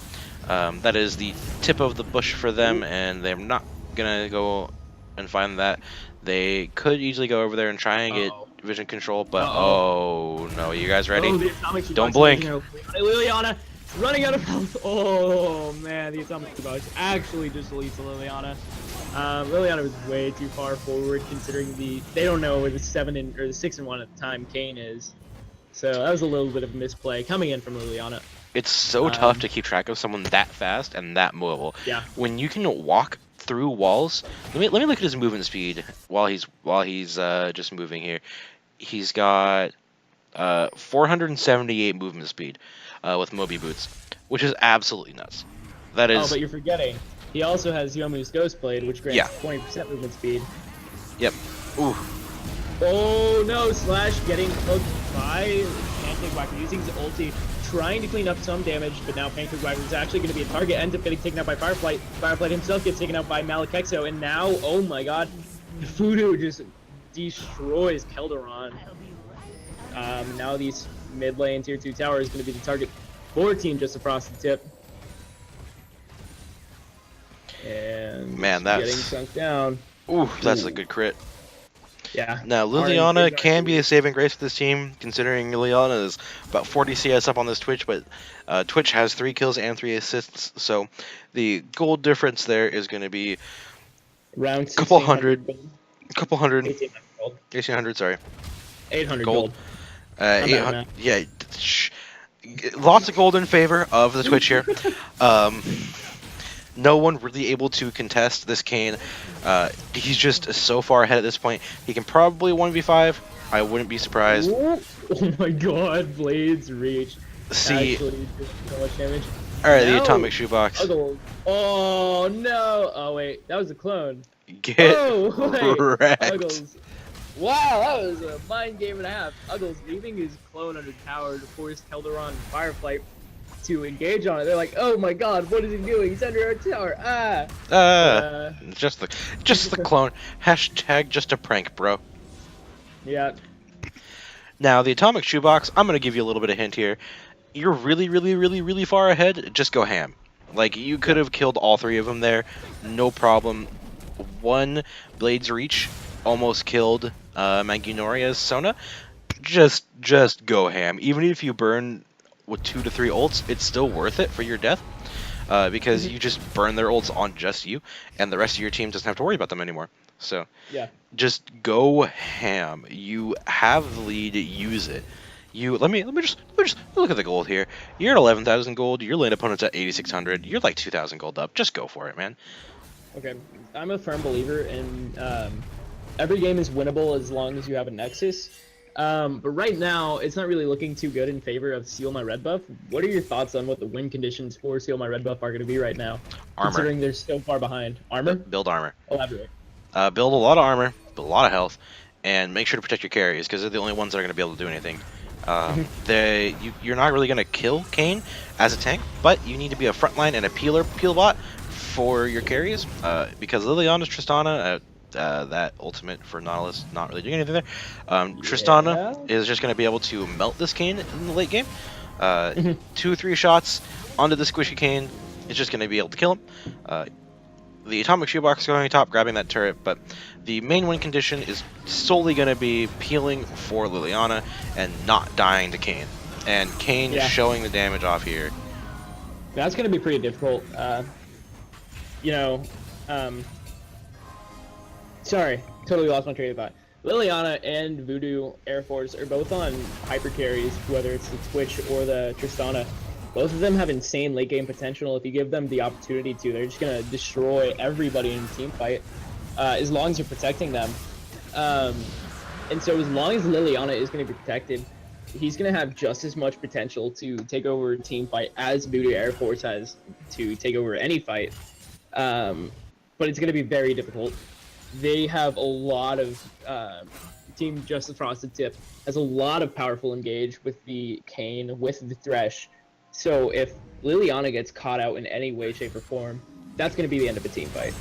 That is the tip of the bush for them, and they're not gonna go and find that. They could easily go over there and try and get vision control, but oh no, you guys ready? Oh, the Atomic Don't Shoebox blink. is Liliana running out of health. Oh man, the Atomic Shoebox actually just deletes Liliana. Liliana was way too far forward considering they don't know where the 6-1 at the time Kane is. So that was a little bit of a misplay coming in from Liliana. It's so tough to keep track of someone that fast and that mobile. Yeah. When you can walk through walls, let me look at his movement speed while he's just moving here. He's got 478 movement speed with Moby Boots, which is absolutely nuts. That is. Oh, but you're forgetting. He also has Yomu's Ghost Blade, which grants 20% movement speed. Yep. Ooh. Oh no, Slash getting hooked by Pancake Whacker using his ulti, trying to clean up some damage, but now Pancake Whacker is actually going to be a target, ends up getting taken out by Fireflight. Fireflight himself gets taken out by Malekitsu, and now, oh my god, Voodoo just destroys Kelderon. Now these mid lane tier 2 tower is going to be the target for Team Just Across the Tip. And man, that's getting sunk down. Ooh, that's a good crit. Yeah. Now, Liliana can be a saving grace for this team, considering Liliana is about 40 CS up on this Twitch, but Twitch has 3 kills and 3 assists, so the gold difference there is going to be around a couple hundred, 1800, sorry. 800 gold. gold. 800, yeah, lots of gold in favor of the Twitch here. No one really able to contest this Kane. He's just so far ahead at this point. He can probably 1v5. I wouldn't be surprised. Oh my god, Blades Reach. See, Actually did so much damage. alright, the Now, Atomic Shoebox. Uggles. Oh no! Oh wait, that was a clone. Get Oh wait, wrecked. Uggles. Wow, that was a mind game and a half. Uggles leaving his clone under tower to force Kelderon and Fireflight to engage on it. They're like, oh my god, what is he doing? He's under our tower. Just the clone. Hashtag just a prank, bro. Yeah. Now, the Atomic Shoebox, I'm going to give you a little bit of hint here. You're really, really, really, really far ahead. Just go ham. Like, you could have killed all 3 of them there. No problem. 1 Blades Reach almost killed Magnoria's Sona. Just go ham. Even if you burn with 2 to 3 ults, it's still worth it for your death. because you just burn their ults on just you, and the rest of your team doesn't have to worry about them anymore. So Yeah. just go ham. You have the lead, use it. Let me just look at the gold here. You're at 11,000 gold. Your lane opponent's at 8,600. You're like 2,000 gold up. Just go for it, man. Okay. I'm a firm believer in every game is winnable as long as you have a Nexus. But right now, it's not really looking too good in favor of Seal My Red Buff. What are your thoughts on what the win conditions for Seal My Red Buff are going to be right now? Armor. Considering they're so far behind. Armor? Build armor. Elaborate. Build a lot of armor, build a lot of health, and make sure to protect your carries because they're the only ones that are going to be able to do anything. You're not really going to kill Kayn as a tank, but you need to be a frontline and a peel bot for your carries because Liliana's Tristana, that ultimate for Nautilus, not really doing anything there. Tristana is just going to be able to melt this Kayn in the late game. 2-3 shots onto the squishy Kayn is just going to be able to kill him. The Atomic Shoebox going top, grabbing that turret, but the main win condition is solely going to be peeling for Liliana and not dying to Kayn. And Kayn showing the damage off here. That's going to be pretty difficult. Sorry, totally lost my train of thought. Liliana and Voodoo Air Force are both on hyper carries, whether it's the Twitch or the Tristana. Both of them have insane late game potential. If you give them the opportunity to, they're just gonna destroy everybody in a team fight, as long as you're protecting them. And so as long as Liliana is gonna be protected, he's gonna have just as much potential to take over a team fight as Voodoo Air Force has to take over any fight. But it's gonna be very difficult. They have a lot of Team Justice Frosted Tip has a lot of powerful engage with the Kayn, with the Thresh. So if Liliana gets caught out in any way, shape, or form, that's going to be the end of a team fight.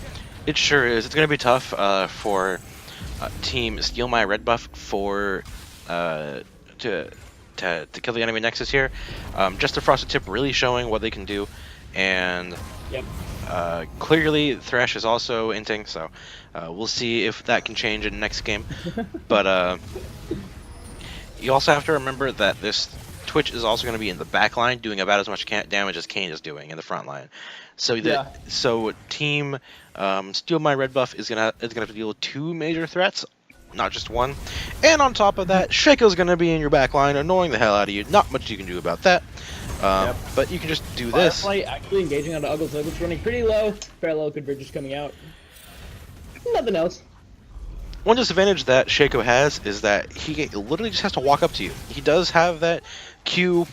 It sure is. It's going to be tough for Team Steal My Red Buff to kill the enemy Nexus here. Just the Frosted Tip really showing what they can do, and clearly Thresh is also inting, so we'll see if that can change in the next game. But you also have to remember that this Twitch is also going to be in the back line doing about as much damage as Kayn is doing in the front line. So Team Steal My Red Buff is gonna have to deal with two major threats, not just one. And on top of that, Shaco's going to be in your back line, annoying the hell out of you. Not much you can do about that. But you can just do this. Firefly actually engaging onto Uggles. Uggles running pretty low. Parallel convergence coming out. Nothing else. One disadvantage that Shaco has is that he literally just has to walk up to you. He does have that Q,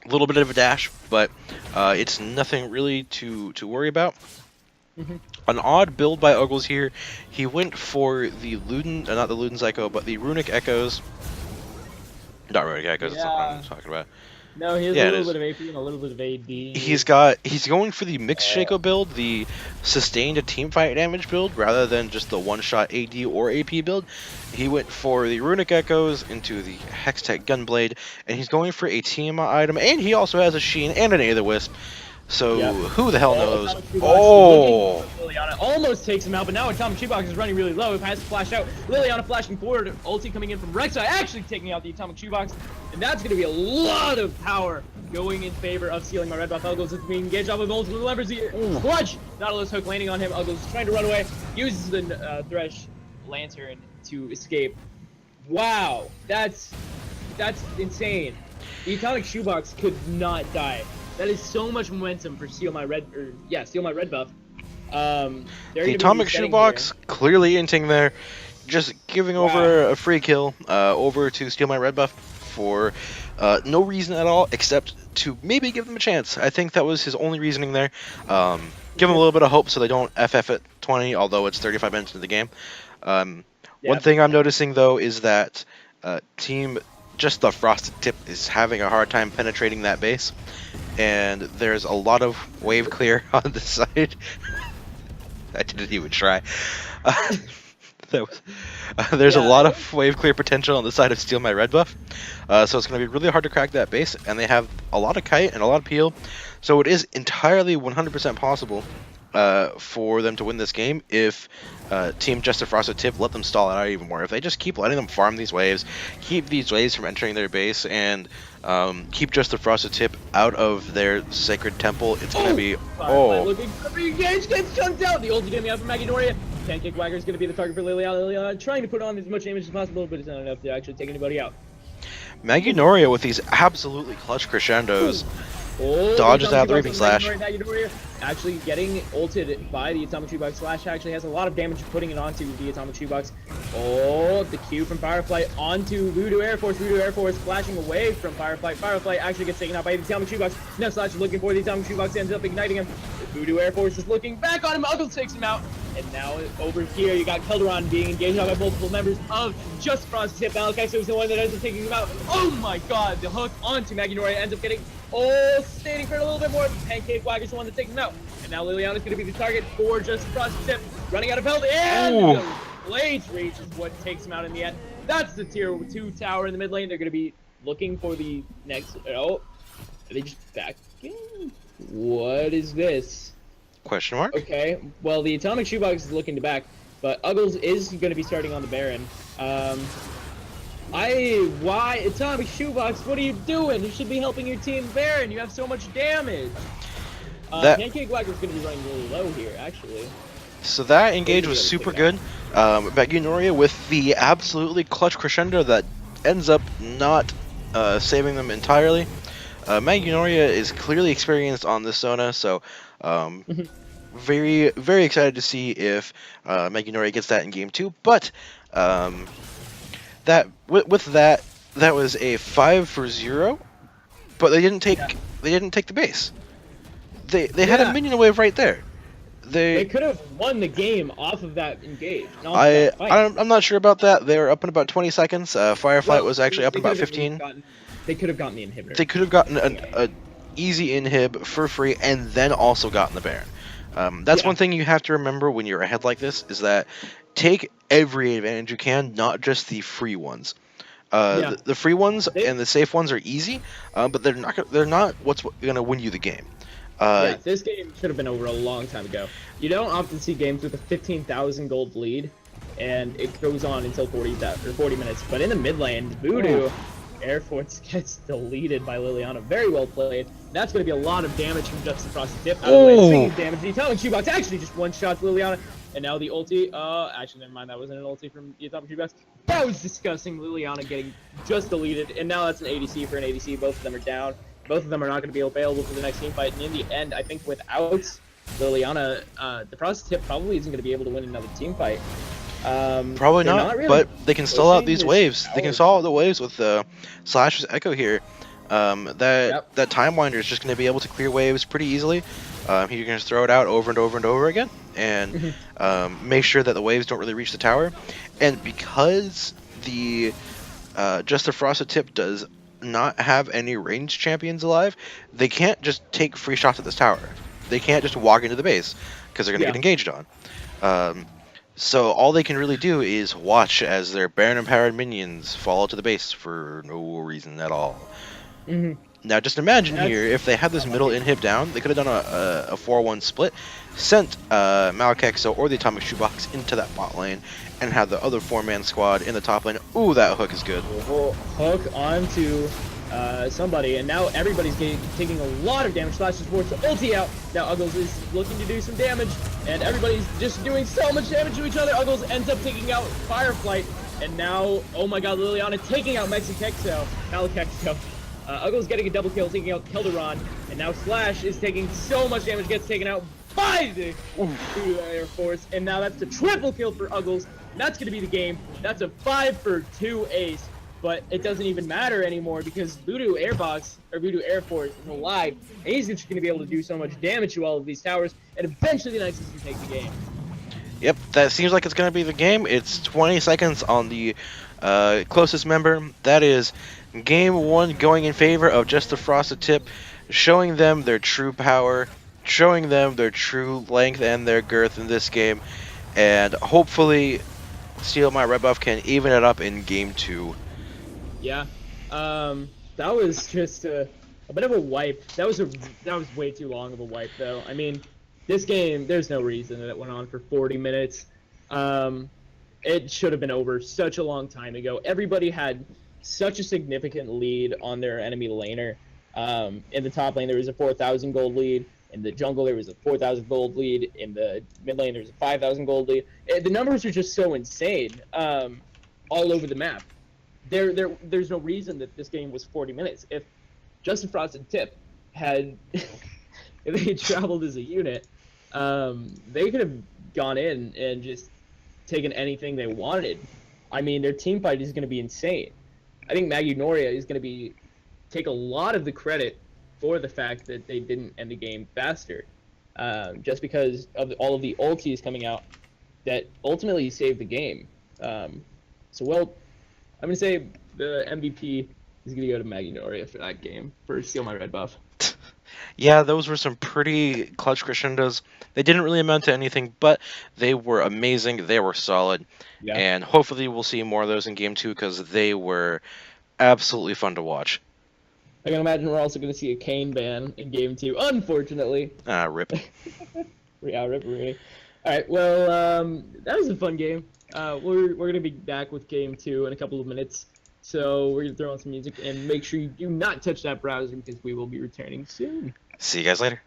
a little bit of a dash, but it's nothing really to worry about. An odd build by Uggles here. He went for the Luden, not the Luden Psycho, but the Runic Echoes. Not Runic Echoes, that's not what I'm talking about. No, he has a little bit of AP and a little bit of AD. He's going for the mixed Shaco build, the sustained teamfight damage build, rather than just the one-shot AD or AP build. He went for the Runic Echoes into the Hextech Gunblade, and he's going for a TMI item, and he also has a Sheen and an Aether-Wisp. So who the hell knows? Oh! Liliana almost takes him out, but now Atomic Shoebox is running really low. It has to flash out. Liliana flashing forward. Ulti coming in from Rek'Sai, actually taking out the Atomic Shoebox. And that's going to be a lot of power going in favor of Stealing My Red Buff. Uggles is being engaged off of multiple levers here. Clutch! Nautilus hook landing on him. Uggles is trying to run away. Uses the Thresh Lantern to escape. Wow. That's insane. The Atomic Shoebox could not die. That is so much momentum for Steal My Red Buff. The Atomic Shoebox clearly inting there, just giving over a free kill over to Steal My Red Buff for no reason at all except to maybe give them a chance. I think that was his only reasoning there. Give them a little bit of hope so they don't FF at 20, although it's 35 minutes into the game. One thing I'm noticing though is that just the Frosted Tip is having a hard time penetrating that base, and there's a lot of wave clear on the side. I didn't even try. There's a lot of wave clear potential on the side of Steal My Red Buff, so it's going to be really hard to crack that base, and they have a lot of kite and a lot of peel, so it is entirely 100% possible for them to win this game if Team Just the Frosted Tip let them stall it out even more. If they just keep letting them farm these waves, keep these waves from entering their base, and keep Just the Frosted Tip out of their sacred temple, it's going to be... Firefly looking for engage, gets chunked out. The ulti getting out from Magnolia. Pancake Wagger is going to be the target for Liliana. Liliana trying to put on as much damage as possible, but it's not enough to actually take anybody out. Magnolia with these absolutely clutch crescendos. Oh, Dodges out the Reaping Slash. Magnolia actually getting ulted by the Atomic Shoebox. Slash actually has a lot of damage putting it onto the Atomic Shoebox. Oh, the Q from Firefly onto Voodoo Air Force. Voodoo Air Force flashing away from Firefly. Firefly actually gets taken out by the Atomic Shoebox. Now Slash is looking for the Atomic Shoebox, ends up igniting him. The Voodoo Air Force is looking back on him. Uggles takes him out. And now over here, you got Kelderon being engaged by multiple members of Just Frosted Tip. Malakexo is the one that ends up taking him out. Oh my god, the hook onto Magnolia ends up getting standing for a little bit more. Pancake Wagger's the one that's taking him out. And now Liliana's going to be the target for Just Frosted Tip. Running out of health, and the Blades Reach is what takes him out in the end. That's the tier 2 tower in the mid lane. They're going to be looking for the next... Oh, are they just backing? What is this? Question mark? Okay, well, the Atomic Shoebox is looking to back, but Uggles is going to be starting on the Baron. Why, Atomic Shoebox, what are you doing? You should be helping your team Baron. You have so much damage. Pancake Wagger's going to be running really low here, actually. So that engage was super good. Magnolia with the absolutely clutch crescendo that ends up not saving them entirely. Magnolia is clearly experienced on this Zona, so very, very excited to see if Magnolia gets that in game 2. But that was a 5-for-0, but they didn't take the base. They had a minion wave right there. They could have won the game off of that engage. I'm not sure about that. They were up in about 20 seconds. Firefight was actually up in about 15. They could have gotten the inhibitor. They could have gotten an easy inhib for free and then also gotten the Baron. That's one thing you have to remember when you're ahead like this, is that take every advantage you can, not just the free ones. The free ones and the safe ones are easy, but they're not what's going to win you the game. This game should have been over a long time ago. You don't often see games with a 15,000 gold lead, and it goes on until 40 minutes. But in the mid lane, Voodoo Air Force gets deleted by Liliana. Very well played. That's going to be a lot of damage from Just the Frosted Tip. Out of the way, speaking of damage, the Atomic Shoebox actually just one-shots Liliana. And now the ulti, actually never mind, that wasn't an ulti from the Atomic Shoebox. That was disgusting, Liliana getting just deleted. And now that's an ADC for an ADC. Both of them are down. Both of them are not going to be available for the next team fight. And in the end, I think without Liliana, the Frosted Tip probably isn't going to be able to win another team fight. Probably not, really, but they can stall out these waves. They can stall out the waves with Slash's Echo here. That Time Winder is just going to be able to clear waves pretty easily. You're going to throw it out over and over and over again, and make sure that the waves don't really reach the tower. And because the Just the Frosted Tip does not have any ranged champions alive, they can't just take free shots at this tower. They can't just walk into the base because they're going to get engaged on. So all they can really do is watch as their Baron-empowered minions fall to the base for no reason at all. Now just imagine here, if they had this middle inhib down, they could have done a 4-1 split, sent Malakexo or the Atomic Shoebox into that bot lane, and have the other 4-man squad in the top lane. Ooh, that hook is good. Hook onto somebody, and now everybody's taking a lot of damage. Slash is forced to ulti out. Now Uggles is looking to do some damage, and everybody's just doing so much damage to each other. Uggles ends up taking out Fireflight, and now, oh my god, Liliana taking out Malakexo. Uggles getting a double kill, taking out Kelderon, and now Slash is taking so much damage, gets taken out by the Air Force, and now that's the triple kill for Uggles. That's going to be the game. That's a 5-for-2 ace, but it doesn't even matter anymore because Voodoo Air Force is alive, and he's just going to be able to do so much damage to all of these towers, and eventually the Nexus can take the game. Yep, that seems like it's going to be the game. It's 20 seconds on the closest member. That is game 1 going in favor of Just the Frosted Tip, showing them their true power, showing them their true length and their girth in this game, and hopefully Steal My Redbuff can even it up in game 2. Yeah, that was just a bit of a wipe. That was way too long of a wipe, though. I mean, This game, there's no reason that it went on for 40 minutes. It should have been over such a long time ago. Everybody had such a significant lead on their enemy laner. In the top lane, there was a 4,000 gold lead. In the jungle, there was a 4,000 gold lead. In the mid lane, there was a 5,000 gold lead. The numbers are just so insane all over the map. There's no reason that this game was 40 minutes. If Justin Frost and Tip had, if they had traveled as a unit, they could have gone in and just taken anything they wanted. I mean, their team fight is going to be insane. I think Maggie Noria is going to take a lot of the credit for the fact that they didn't end the game faster, just because of all of the ultis coming out that ultimately saved the game. I'm going to say the MVP is going to go to Maggie Noria for that game, for Steal My Redbuff. Yeah, those were some pretty clutch crescendos. They didn't really amount to anything, but they were amazing. They were solid. Yeah. And hopefully we'll see more of those in Game 2 because they were absolutely fun to watch. I can imagine we're also going to see a Kane ban in Game 2, unfortunately. Rip. Yeah, rip, really. All right, well, that was a fun game. We're going to be back with Game 2 in a couple of minutes. So we're going to throw on some music and make sure you do not touch that browser because we will be returning soon. See you guys later.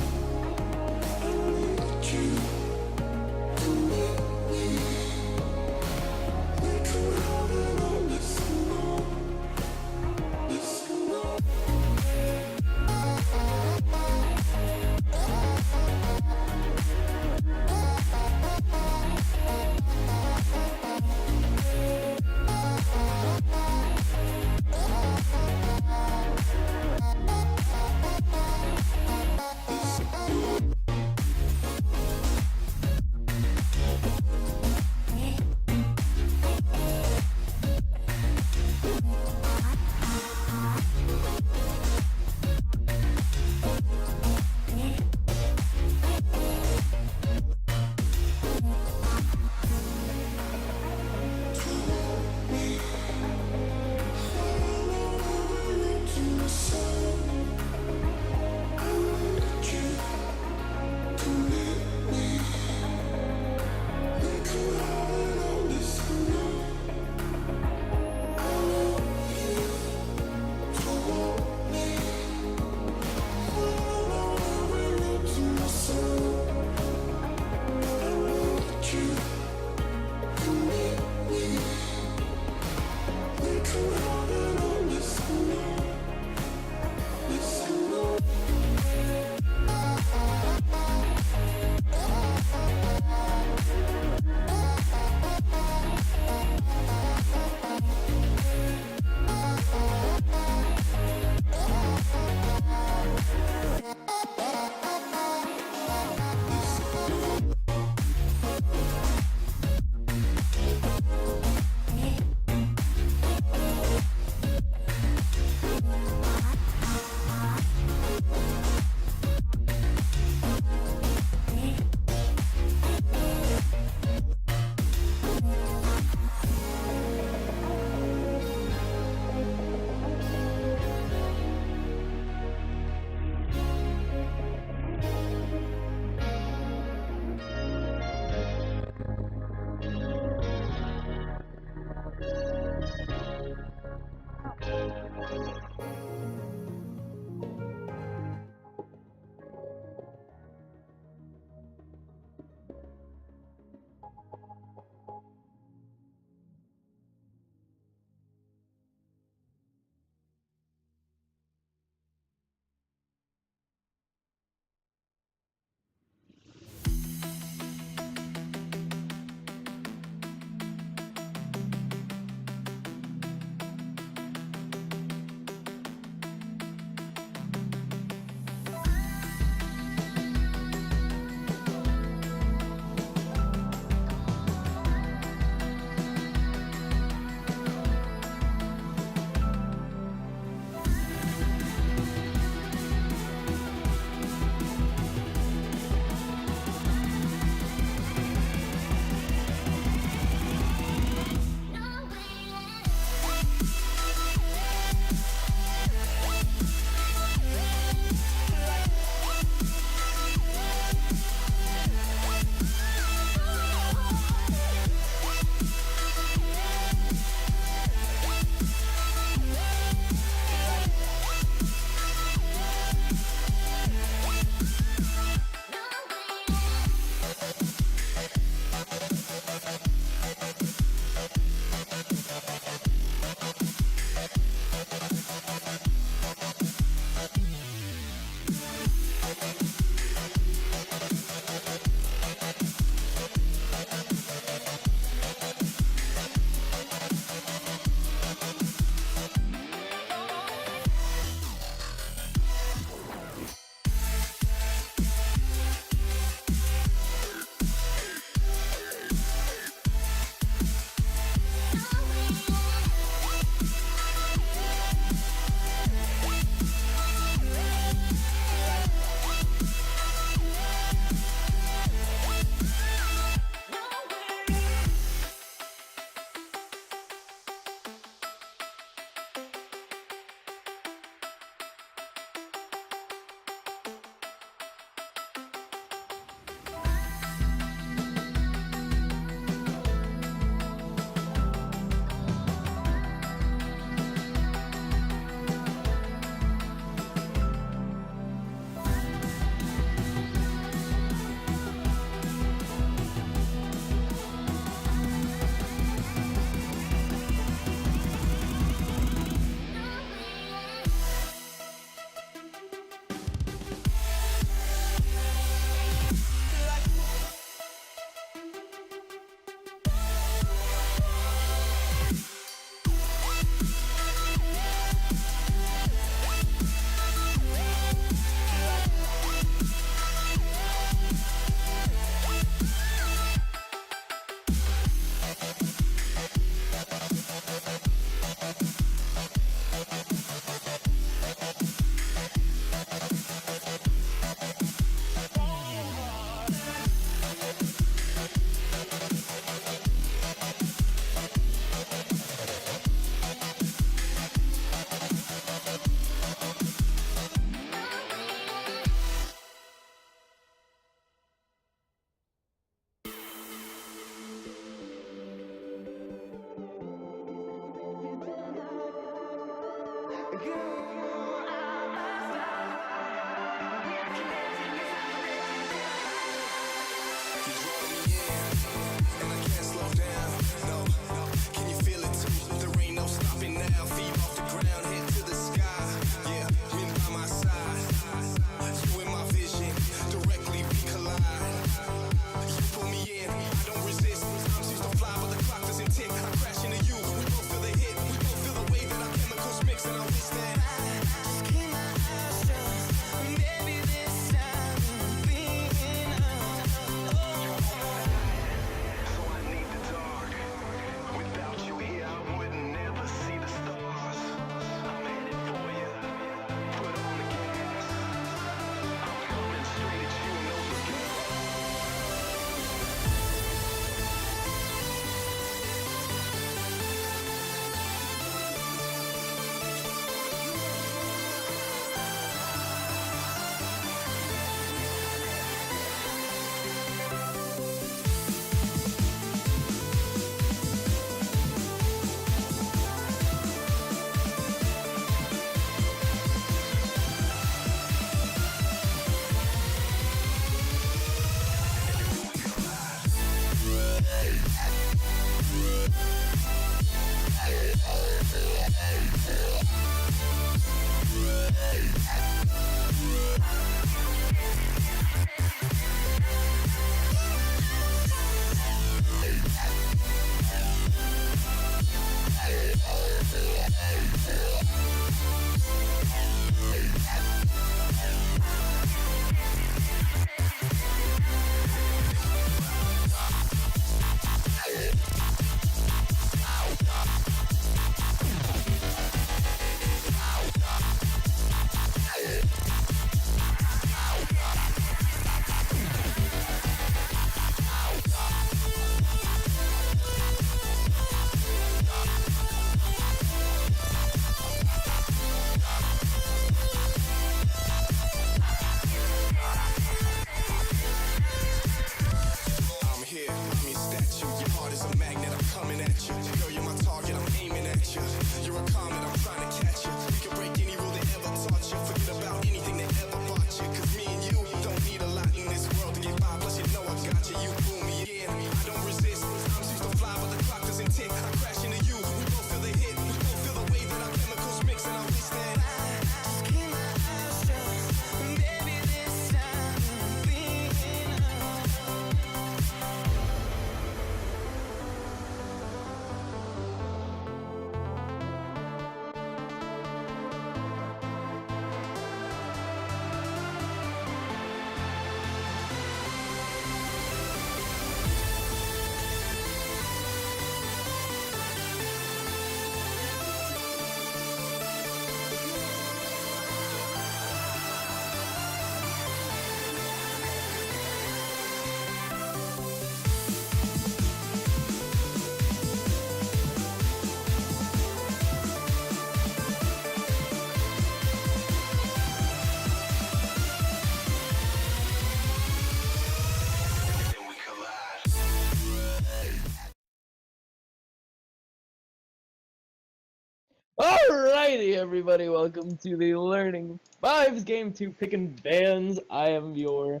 Alrighty, everybody, welcome to the Learning Fives Game 2 Pickin' Bands. I am your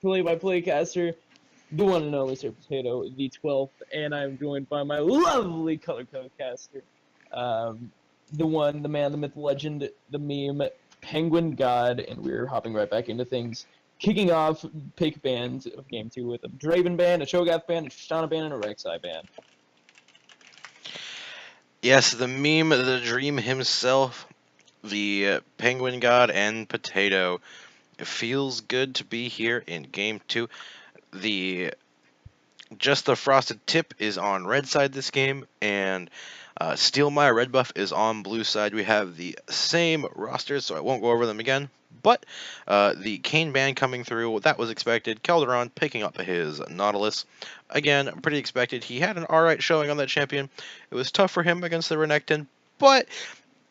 play-by-play caster, the one and only Sir Potato, the 12th, and I'm joined by my lovely color code caster, the one, the man, the myth, the legend, the meme, Penguin God, and we're hopping right back into things. Kicking off pick bands of Game 2 with a Draven band, a Cho'Gath band, a Tristana band, and a Rek'Sai band. Yes, the meme, the dream himself, the Penguin God and Potato. It feels good to be here in Game 2. Just the Frosted Tip is on red side this game, and Steelmire Redbuff is on blue side. We have the same rosters, so I won't go over them again. But the Kane band coming through, that was expected. Calderon picking up his Nautilus. Again, pretty expected. He had an alright showing on that champion. It was tough for him against the Renekton, but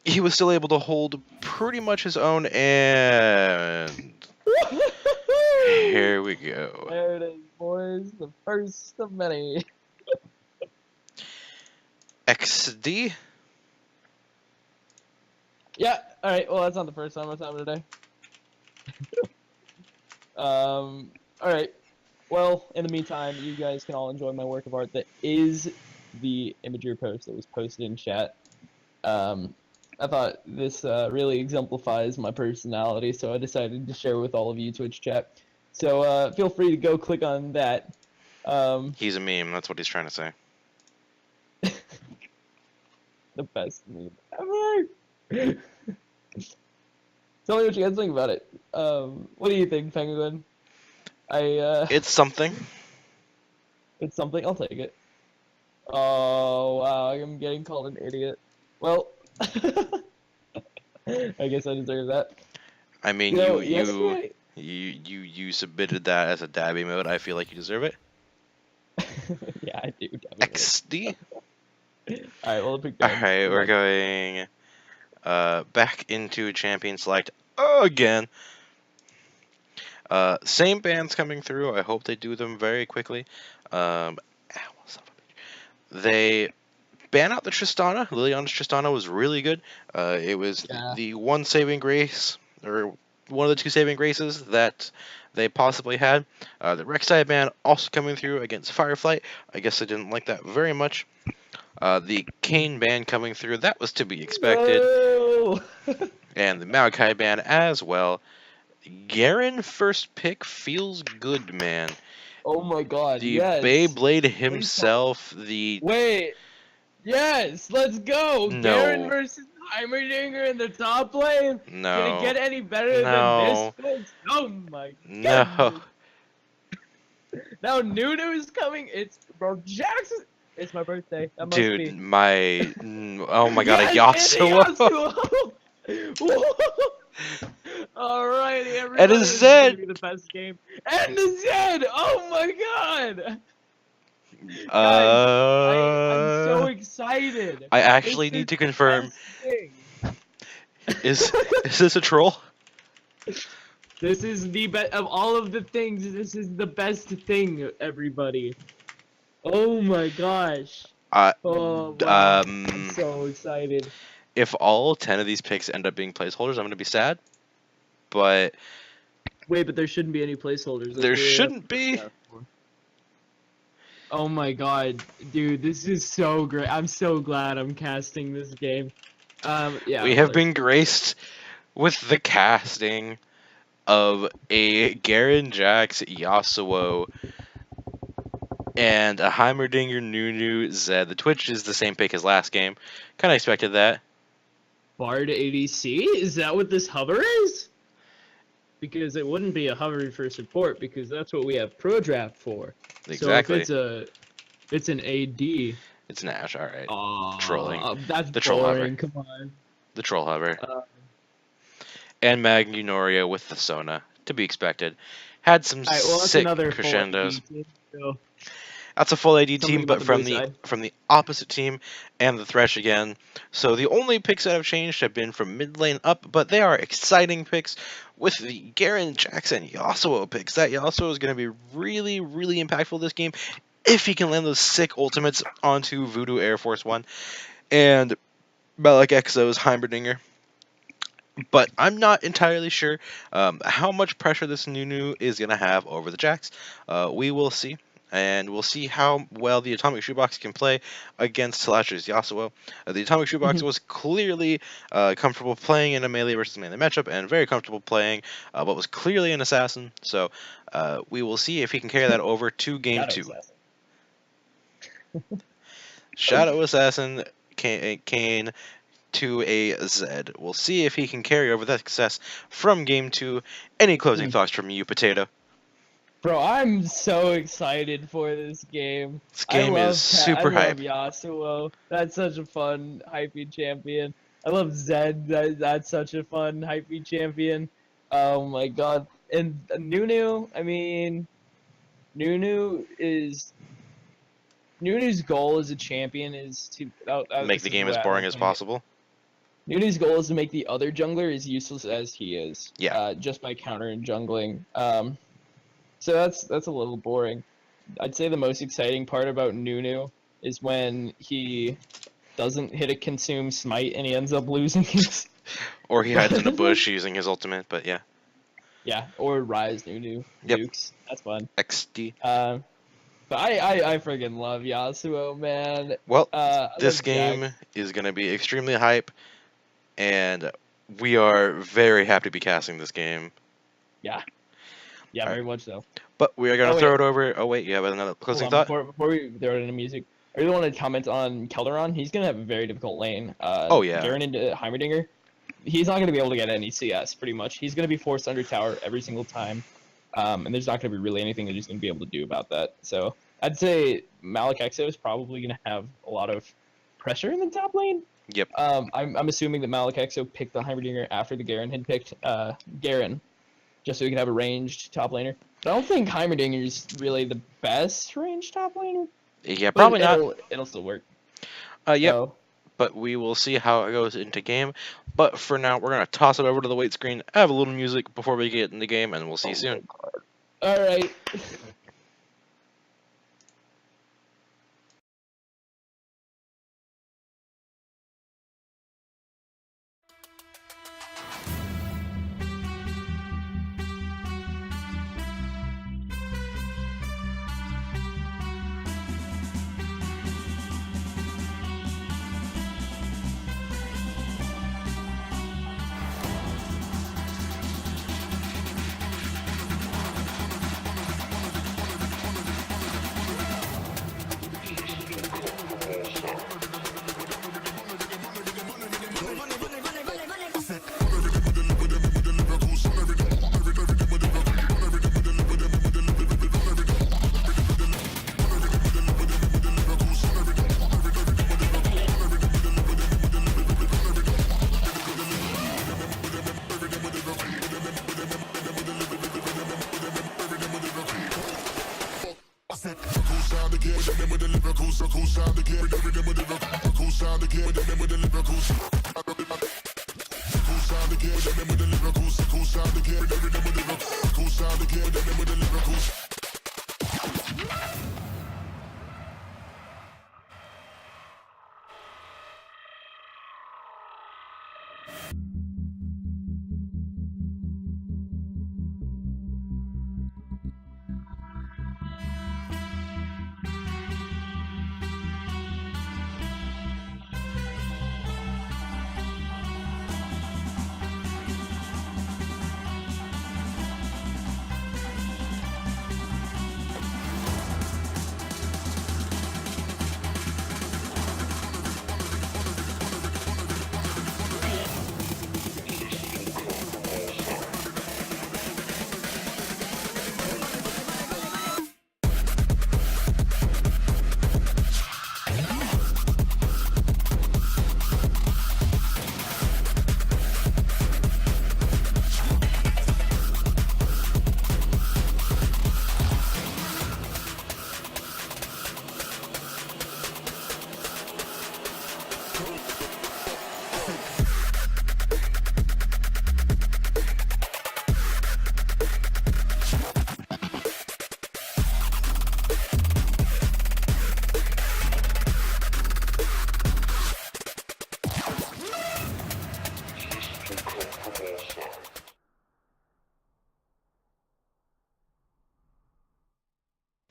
he was still able to hold pretty much his own, and here we go. There it is, boys. The first of many. XD. Alright, well, that's not the first time I've happened today. Alright. Well, in the meantime, you guys can all enjoy my work of art that is the imagery post that was posted in chat. I thought this really exemplifies my personality, so I decided to share with all of you Twitch chat. So feel free to go click on that. He's a meme. That's what he's trying to say. The best meme ever. Tell me what you guys think about it. What do you think, Penguin? It's something. It's something. I'll take it. Oh wow, I'm getting called an idiot. Well, I guess I deserve that. I mean, You know, you yesterday. you submitted that as a dab emote. I feel like you deserve it. Yeah, I do. Definitely. XD. All right, well, pick All right, we're going back into Champion Select again. Same bands coming through. I hope they do them very quickly. They ban out the Tristana. Liliana's Tristana was really good. It was the one saving grace, or one of the two saving graces that they possibly had. The Rek'Sai ban also coming through against Fireflight. I guess I didn't like that very much. The Kayn ban coming through, that was to be expected. No! And the Maokai ban as well. Garen first pick feels good, man. Oh my god, The yes! Beyblade himself, the... Wait! Yes! Let's go! No. Garen versus Heimerdinger in the top lane? No. Did it get any better than this, folks? Oh my No. goodness! Now Nunu is coming. It's bro Jackson. It's my birthday. That must Dude, be. oh my god, Yes, a Yasuo! Alrighty, everybody. And a This is gonna Zed! be the best game. And the Zed! Oh my god! Guys, I'm so excited. I actually need to confirm. Is this a troll? This is the best of all of the things. This is the best thing, everybody. Oh my gosh. Oh wow. I'm so excited. If all 10 of these picks end up being placeholders, I'm gonna be sad. But wait, but there shouldn't be any placeholders. There shouldn't be. Oh my god, dude, this is so great. I'm so glad I'm casting this game. Yeah. We have been graced with the casting of a Garen Jax Yasuo and a Heimerdinger Nunu Zed. The Twitch is the same pick as last game. Kind of expected that. Bard ADC? Is that what this hover is? Because it wouldn't be a hover for support, because that's what we have Pro Draft for. Exactly. So if it's an AD. It's an Ashe, alright. Trolling. That's the boring, troll hover. Come on. The troll hover. And Magnunoria with the Sona, to be expected. Had some sick crescendos. That's a full AD team, but from the opposite team and the Thresh again. So the only picks that have changed have been from mid lane up, but they are exciting picks with the Garen, Jackson, Yasuo picks. That Yasuo is going to be really, really impactful this game if he can land those sick ultimates onto Voodoo Air Force 1 and Malik Exo's Heimerdinger. But I'm not entirely sure how much pressure this Nunu is going to have over the Jax. We will see. And we'll see how well the Atomic Shoebox can play against Slasher's Yasuo. The Atomic Shoebox was clearly comfortable playing in a melee versus melee matchup, and very comfortable playing what was clearly an assassin. So we will see if he can carry that over to Game 2. Shadow Assassin, Kayn to a Zed. We'll see if he can carry over that success from Game 2. Any closing thoughts from you, Potato? Bro, I'm so excited for this game. This game is super hype. I love Yasuo. That's such a fun, hypey champion. I love Zed. That's such a fun, hypey champion. Oh my god. And Nunu, I mean, Nunu's goal as a champion is to make the game as boring as possible. Nunu's goal is to make the other jungler as useless as he is. Yeah. Just by counter and jungling. So that's a little boring. I'd say the most exciting part about Nunu is when he doesn't hit a consume smite and he ends up losing his. Or he hides in the bush using his ultimate, but yeah. Yeah, or Rise Nunu Yep. Dukes. That's fun. XD. But I friggin' love Yasuo, man. Well, I this love Jax. game is going to be extremely hype, and we are very happy to be casting this game. Yeah, All very much so. But we are going to Oh, throw wait. it over. Oh, wait, you have another Hold closing on, thought? before we throw it into music, I really want to comment on Kelderon. He's gonna have a very difficult lane. Oh, yeah. Garen into Heimerdinger. He's not gonna be able to get any CS. Pretty much, he's gonna be forced under tower every single time. And there's not gonna be really anything that he's gonna be able to do about that. So I'd say Malakexo is probably gonna have a lot of pressure in the top lane. Yep. I'm assuming that Malakexo picked the Heimerdinger after the Garen had picked Garen, just so he could have a ranged top laner. But I don't think Heimerdinger's really the best ranged top laner. Yeah, But probably not. It'll still work. Yep. So, But we will see how it goes into game. But for now, we're going to toss it over to the wait screen, have a little music before we get in the game, and we'll see you soon. all right.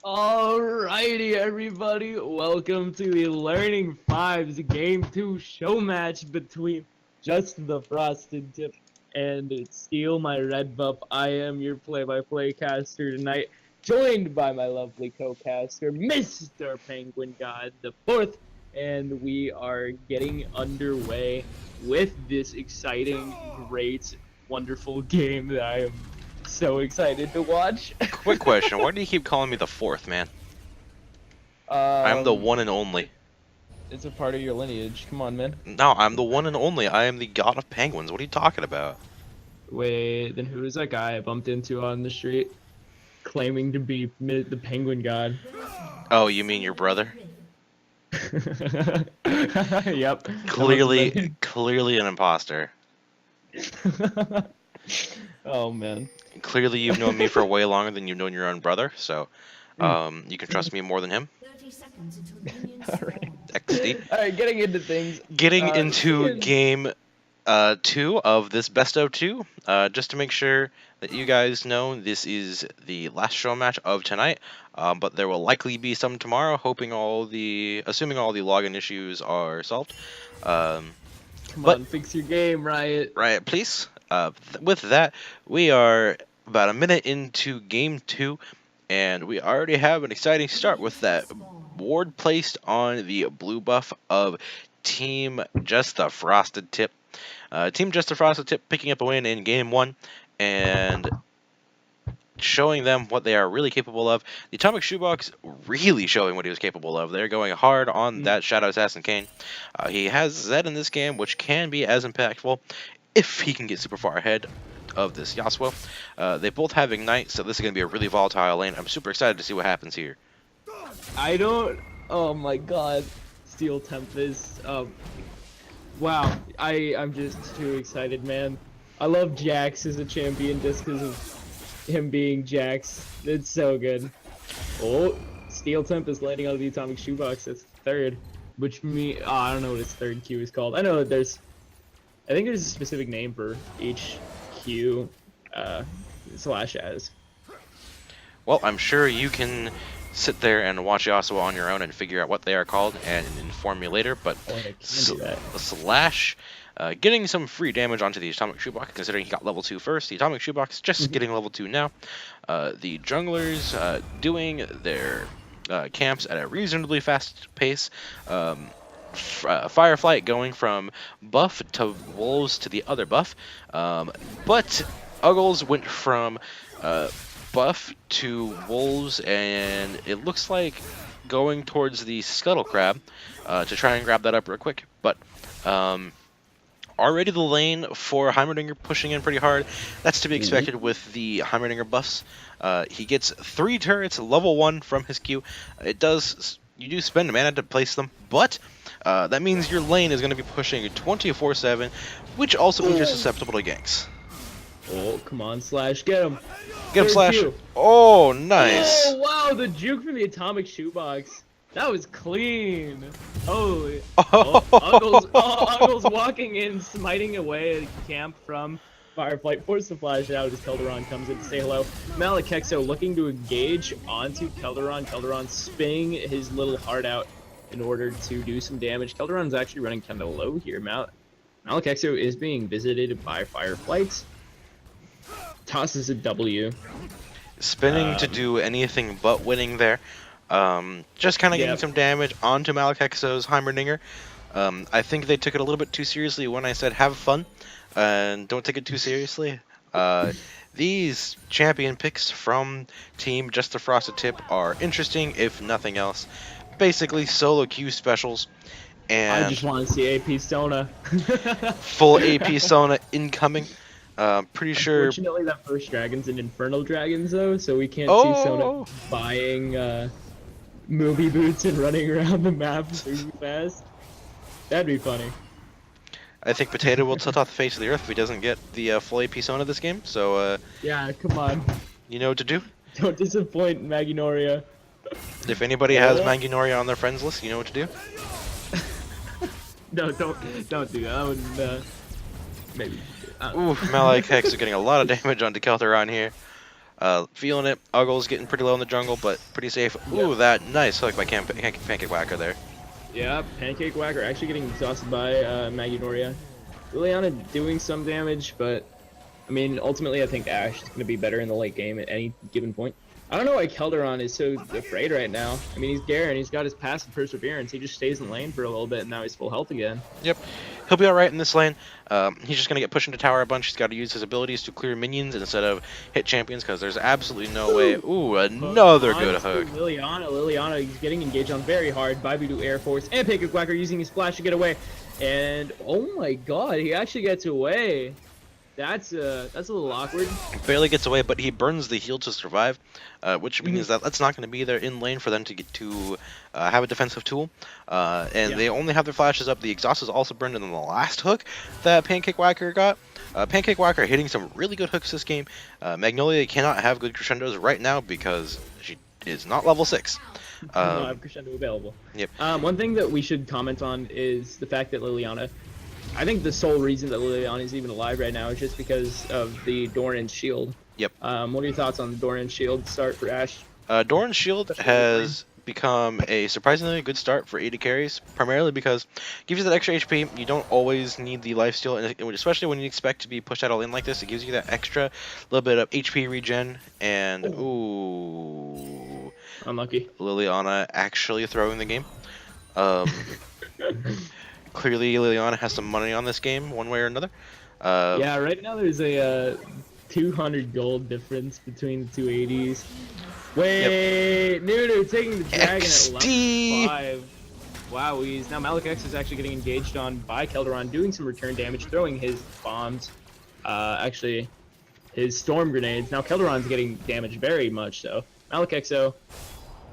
Alrighty, everybody. Welcome to the Learning Fives Game 2 show match between Just the Frosted Tip and Steel, my Redbuff. I am your play-by-play caster tonight, joined by my lovely co-caster, Mr. Penguin God the Fourth, and we are getting underway with this exciting, great, wonderful game that I am so excited to watch. Quick question. Why do you keep calling me the fourth, man? I'm the one and only. It's a part of your lineage. Come on, man. No, I'm the one and only. I am the god of penguins. What are you talking about? Wait, then who is that guy I bumped into on the street claiming to be the penguin god? Oh, you mean your brother? Yep. Clearly an imposter. Oh, man. Clearly you've known me for way longer than you've known your own brother, so you can trust me more than him. 30 seconds until minions Alright. XD. All right, getting into things. Getting into Seeing- game 2 of this best of 2. Just to make sure that you guys know, this is the last show match of tonight. But there will likely be some tomorrow, assuming all the login issues are solved. Come but on, fix your game, Riot. Riot, please. With that, we are about a minute into game 2, and we already have an exciting start with that ward placed on the blue buff of Team Just the Frosted Tip. Team Just the Frosted Tip picking up a win in game 1, and showing them what they are really capable of. The Atomic Shoebox really showing what he was capable of. They're going hard on that Shadow Assassin Kane. He has Zed in this game, which can be as impactful if he can get super far ahead of this Yasuo. They both have Ignite, so this is going to be a really volatile lane. I'm super excited to see what happens here. Oh my god. Steel Tempest. Wow. I'm just too excited, man. I love Jax as a champion just because of him being Jax. It's so good. Oh, Steel Tempest landing on the Atomic Shoebox. That's third. Which I don't know what his third Q is called. I know that I think there's a specific name for each Q slash as. Well, I'm sure you can sit there and watch Yasuo on your own and figure out what they are called and inform me later, but Oh, I can do that. Slash getting some free damage onto the Atomic Shoebox, considering he got level 2 first. The Atomic Shoebox just getting level 2 now. The junglers doing their camps at a reasonably fast pace. Fireflight going from buff to wolves to the other buff, but Uggles went from buff to wolves, and it looks like going towards the scuttle crab to try and grab that up real quick. But already the lane for Heimerdinger pushing in pretty hard. That's to be expected with the Heimerdinger buffs. He gets 3 turrets level 1 from his Q. You do spend mana to place them, but that means your lane is going to be pushing 24/7, which also means you're susceptible to ganks. Oh, come on, Slash, get him. Get him, Slash. Q. Oh, nice. Oh, wow, the juke from the Atomic Shoebox. That was clean. Holy. Uggles walking in, smiting away a camp from Fireflight, forces the flash out as Kelderon comes in to say hello. Malakexo looking to engage onto Kelderon. Kelderon spinning his little heart out in order to do some damage. Kelderon's actually running kind of low here. Malakexo is being visited by Fireflight. Tosses a W. Spinning to do anything but winning there. Just kind of getting some damage onto Malakexo's Heimerdinger. I think they took it a little bit too seriously when I said have fun, and don't take it too seriously. These champion picks from Team Just the Frosted Tip are interesting, if nothing else. Basically, solo Q specials, and I just want to see AP Sona. full AP Sona incoming. Pretty sure. Unfortunately, that first dragon's an Infernal Dragons, though, so we can't see Sona buying movie boots and running around the map super fast. That'd be funny. I think Potato will tilt off the face of the earth if he doesn't get the full AP Sona this game, so yeah, come on. you know what to do. Don't disappoint Magnoria. If anybody has Magnoria on their friends list, you know what to do. No, don't do that. I would maybe. Ooh, Malakexo are getting a lot of damage onto Kelteron here. Feeling it. Uggle's getting pretty low in the jungle, but pretty safe. Ooh, that nice hook by Pancake Whacker there. Yeah, Pancake Whacker actually getting exhausted by Magnoria. Liliana doing some damage, but I mean, ultimately I think Ashe is going to be better in the late game at any given point. I don't know why Kelderon is so afraid right now. I mean, he's Garen, he's got his passive Perseverance, he just stays in lane for a little bit and now he's full health again. Yep, he'll be alright in this lane. He's just going to get pushed into tower a bunch. He's got to use his abilities to clear minions instead of hit champions, because there's absolutely no way. Ooh, another good hook. Liliana is getting engaged on very hard by Bo2 Air Force, and Pancake Whacker using his flash to get away. And oh my god, he actually gets away. That's a little awkward. Barely gets away, but he burns the heal to survive, which means that that's not going to be there in lane for them to get to have a defensive tool. They only have their flashes up. The exhaust is also burned in the last hook that Pancake Whacker got. Pancake Whacker hitting some really good hooks this game. Magnolia cannot have good crescendos right now because she is not level 6. No, I have Crescendo available. Yep. One thing that we should comment on is the fact that Liliana. I think the sole reason that Liliana is even alive right now is just because of the Doran's shield. Yep. What are your thoughts on the Doran's shield start for Ash? Doran's shield has become a surprisingly good start for AD carries, primarily because it gives you that extra HP. You don't always need the lifesteal, and especially when you expect to be pushed out all in like this, it gives you that extra little bit of HP regen. And ooh, Unlucky. Liliana actually throwing the game. Clearly, Liliana has some money on this game, one way or another. Yeah, right now there's a 200 gold difference between the two ADs. Wait, Nunu taking the dragon XD. at level 5. Wow, now Malik X is actually getting engaged on by Kelderon, doing some return damage, throwing his bombs. Actually, his storm grenades. Now Kelderon's getting damaged very much so. Malik Exo.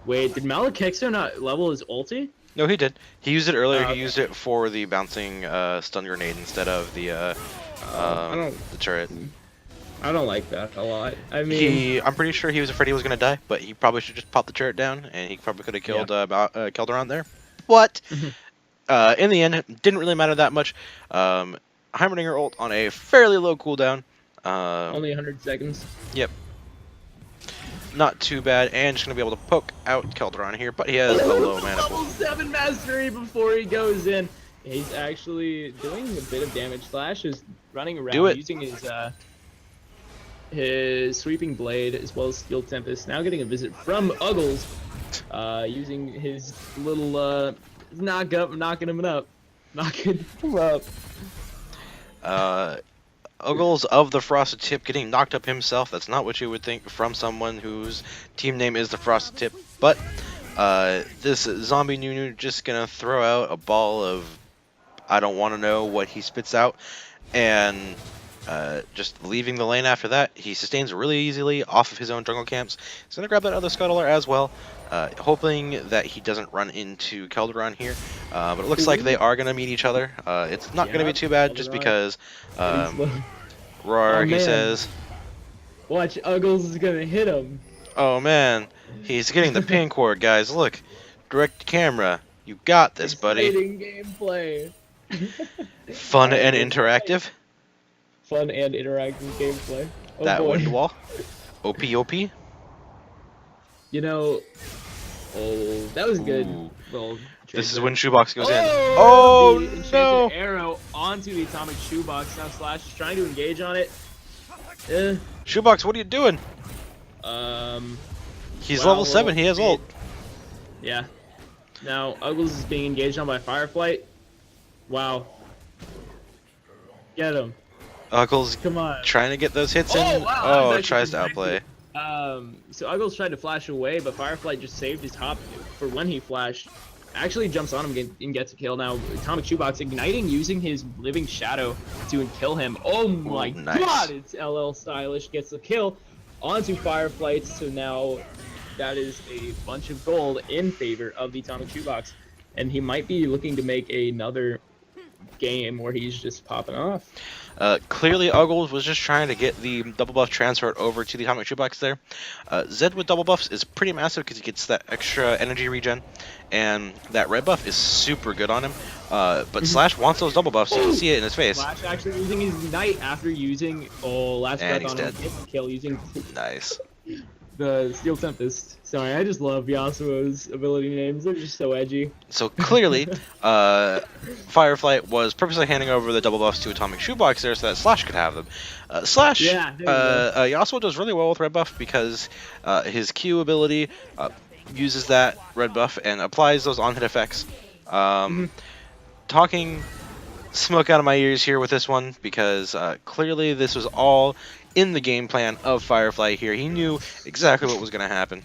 Wait, did Malik Exo not level his ulti? No, he did. He used it earlier. He used it for the bouncing stun grenade instead of the turret. I don't like that a lot. I mean, I'm pretty sure he was afraid he was gonna die, but he probably should just pop the turret down, and he probably could have killed Kelderon there. But in the end, it didn't really matter that much. Heimerdinger ult on a fairly low cooldown. only 100 seconds. Yep. Not too bad, and just gonna be able to poke out Kelderon here, but he has a low mana pool. Level 7 mastery before he goes in. He's actually doing a bit of damage. Slash is running around using his sweeping blade as well as Steel Tempest. Now getting a visit from Uggles, using his little knocking him up. Uggles of the Frosted Tip getting knocked up himself. That's not what you would think from someone whose team name is the Frosted Tip. But this zombie Nunu just gonna throw out a ball of I don't want to know what he spits out, and just leaving the lane after that. He sustains really easily off of his own jungle camps. He's gonna grab that other scuttler as well, hoping that he doesn't run into Kelderon here. But it looks like they are gonna meet each other. It's not gonna be too bad, just because Roar, he says. Watch, Uggles is gonna hit him. Oh man, he's getting the pin cord, guys. Look, direct camera. You got this, buddy. Exciting gameplay. Fun and interactive. Fun and interactive gameplay. Oh that boy. wind wall. OP. You know, that was good. Well, this is when Shoebox goes in. Oh, the enchanted no! arrow onto the atomic shoebox. Now Slash is trying to engage on it. Shoebox, what are you doing? He's level 7. He has ult. Yeah. Now Uggles is being engaged on by Fireflight. Wow. Get him. Uggles Come on. trying to get those hits in. Wow, Oh, it tries to outplay. So Uggles tried to flash away, but Fireflight just saved his hop for when he flashed. Actually jumps on him and gets a kill. Now Atomic Shoebox igniting, using his living shadow to kill him. Oh my god, it's LL Stylish gets the kill onto Fireflight. So now that is a bunch of gold in favor of the Atomic Shoebox, and he might be looking to make another game where he's just popping off. Clearly, Uggles was just trying to get the double buff transferred over to the Atomic Shoebox there. Zed with double buffs is pretty massive because he gets that extra energy regen, and that red buff is super good on him. But Slash wants those double buffs, so you can see it in his face. Slash actually using his Ignite after using last breath on him, gets the kill using nice. The Steel Tempest. Sorry, I just love Yasuo's ability names. They're just so edgy. So clearly, Fireflight was purposely handing over the double buffs to Atomic Shoebox there so that Slash could have them. Slash, Yasuo does really well with red buff because his Q ability uses that red buff and applies those on-hit effects. Talking smoke out of my ears here with this one because clearly this was all in the game plan of Firefly here. He knew exactly what was going to happen.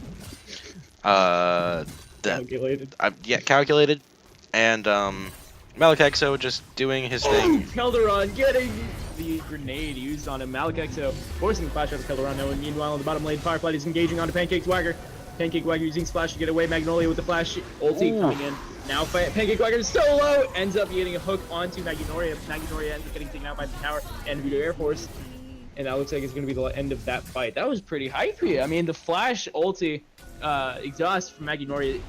Calculated. Yeah, calculated. And Malakexo just doing his thing. Kelderon getting the grenade used on him. Malakexo forcing the flash out of Kelderon. Now, meanwhile, on the bottom lane, Firefly is engaging onto Pancake Swagger. Pancake Swagger using Splash to get away. Magnolia with the flash ulti coming in. Now Pancake Swagger is solo, ends up getting a hook onto Magnolia. Magnolia ends up getting taken out by the tower and Voodoo Air Force. and that looks like it's going to be the end of that fight. That was pretty hype for you. I mean, the flash ulti exhaust from Magnoria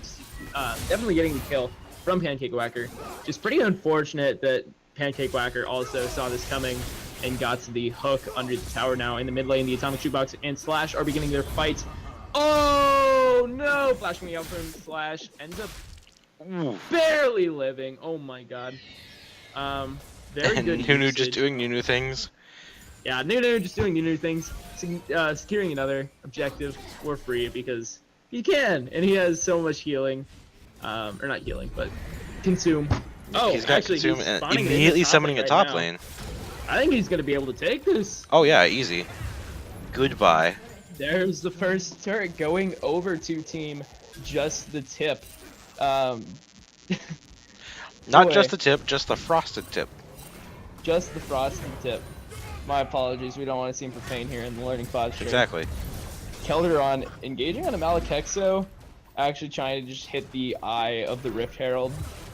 definitely getting the kill from Pancake Whacker. Just pretty unfortunate that Pancake Whacker also saw this coming and got to the hook under the tower now. In the mid lane, the Atomic Shoebox and Slash are beginning their fight. Oh no! Flash coming out from Slash ends up barely living. Oh my god. Very And good. Nunu just doing Nunu things. Yeah, Nunu just doing Nunu things, securing another objective for free because he can, and he has so much healing, or not healing, but consume. Oh, He's got actually, consume he's and spawning immediately summoning a right top now. lane. I think he's gonna be able to take this. Oh yeah, easy. Goodbye. There's the first turret going over to team Just the Tip. Not boy. just the tip, just the frosted tip. Just the frosted tip. My apologies, we don't want to seem profane here in the Learning 5 stream. Exactly. Kelderon engaging on a Malakexo, actually trying to just hit the eye of the Rift Herald.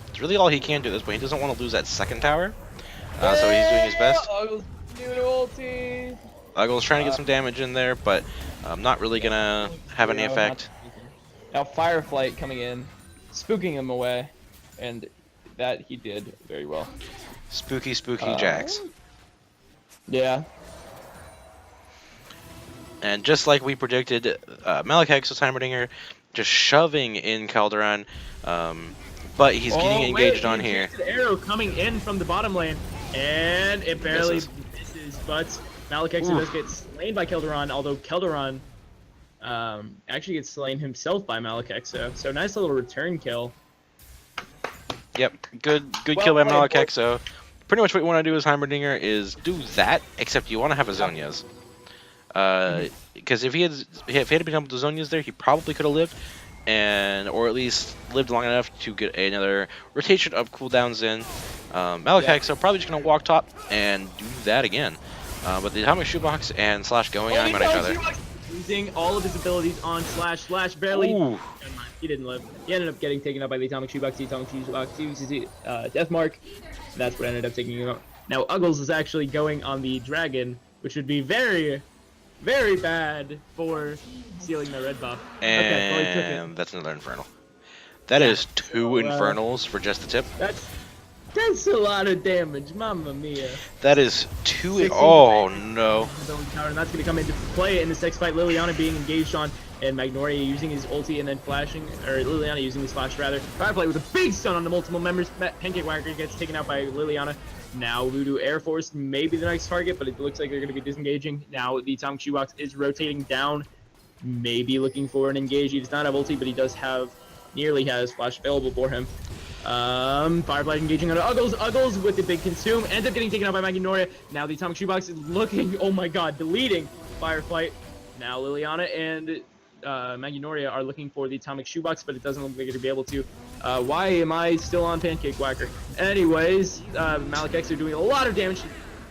It's really all he can do at this point. He doesn't want to lose that second tower. So he's doing his best. Uggles doing ulti. Uggle's trying to get some damage in there, but not really gonna have any effect. Now Fireflight coming in, spooking him away, and that he did very well. Spooky Jax. Yeah. And just like we predicted, Malakexo's Heimerdinger just shoving in Calderon, but he's getting engaged on here. Arrow coming in from the bottom lane, and it barely misses, but Malakexo does get slain by Calderon, although Calderon actually gets slain himself by Malakexo. So nice little return kill. Yep, good kill by Malakexo. Pretty much what you want to do as Heimerdinger is do that, except you want to have a Zhonya's. Because if he had become the Zhonya's there, he probably could have lived, or at least lived long enough to get another rotation of cooldowns in. Malakexo probably just gonna walk top and do that again. But the Atomic Shoebox and Slash going on each other. Using all of his abilities on Slash. Slash barely. Ooh. He didn't live. He ended up getting taken out by the Atomic Shoebox. The Atomic Shoebox uses Death Mark. That's what ended up taking him out. Now Uggles is actually going on the Dragon, which would be very, very bad for stealing the red buff. And that's another Infernal. That is 2 Infernals for just the tip. That's a lot of damage, mamma mia. That is 2. Oh no. And that's going to come into play in this next fight. Liliana being engaged on, and Magnoria using his ulti and then flashing, or Liliana using his flash rather. Firefly with a big stun on the multiple members. Pancake Whacker gets taken out by Liliana. Now Voodoo Air Force may be the next target, but it looks like they're going to be disengaging. Now the Atomic Shoebox is rotating down, maybe looking for an engage. He does not have ulti, but he does have, nearly has flash available for him. Firefly engaging on Uggles. Uggles with the big consume, ends up getting taken out by Magnoria. Now the Atomic Shoebox is looking, oh my god, deleting Firefly. Now Liliana and Magnoria are looking for the Atomic Shoebox, but it doesn't look like they're going to be able to. Why am I still on Pancake Whacker? Anyways, Malakexo doing a lot of damage.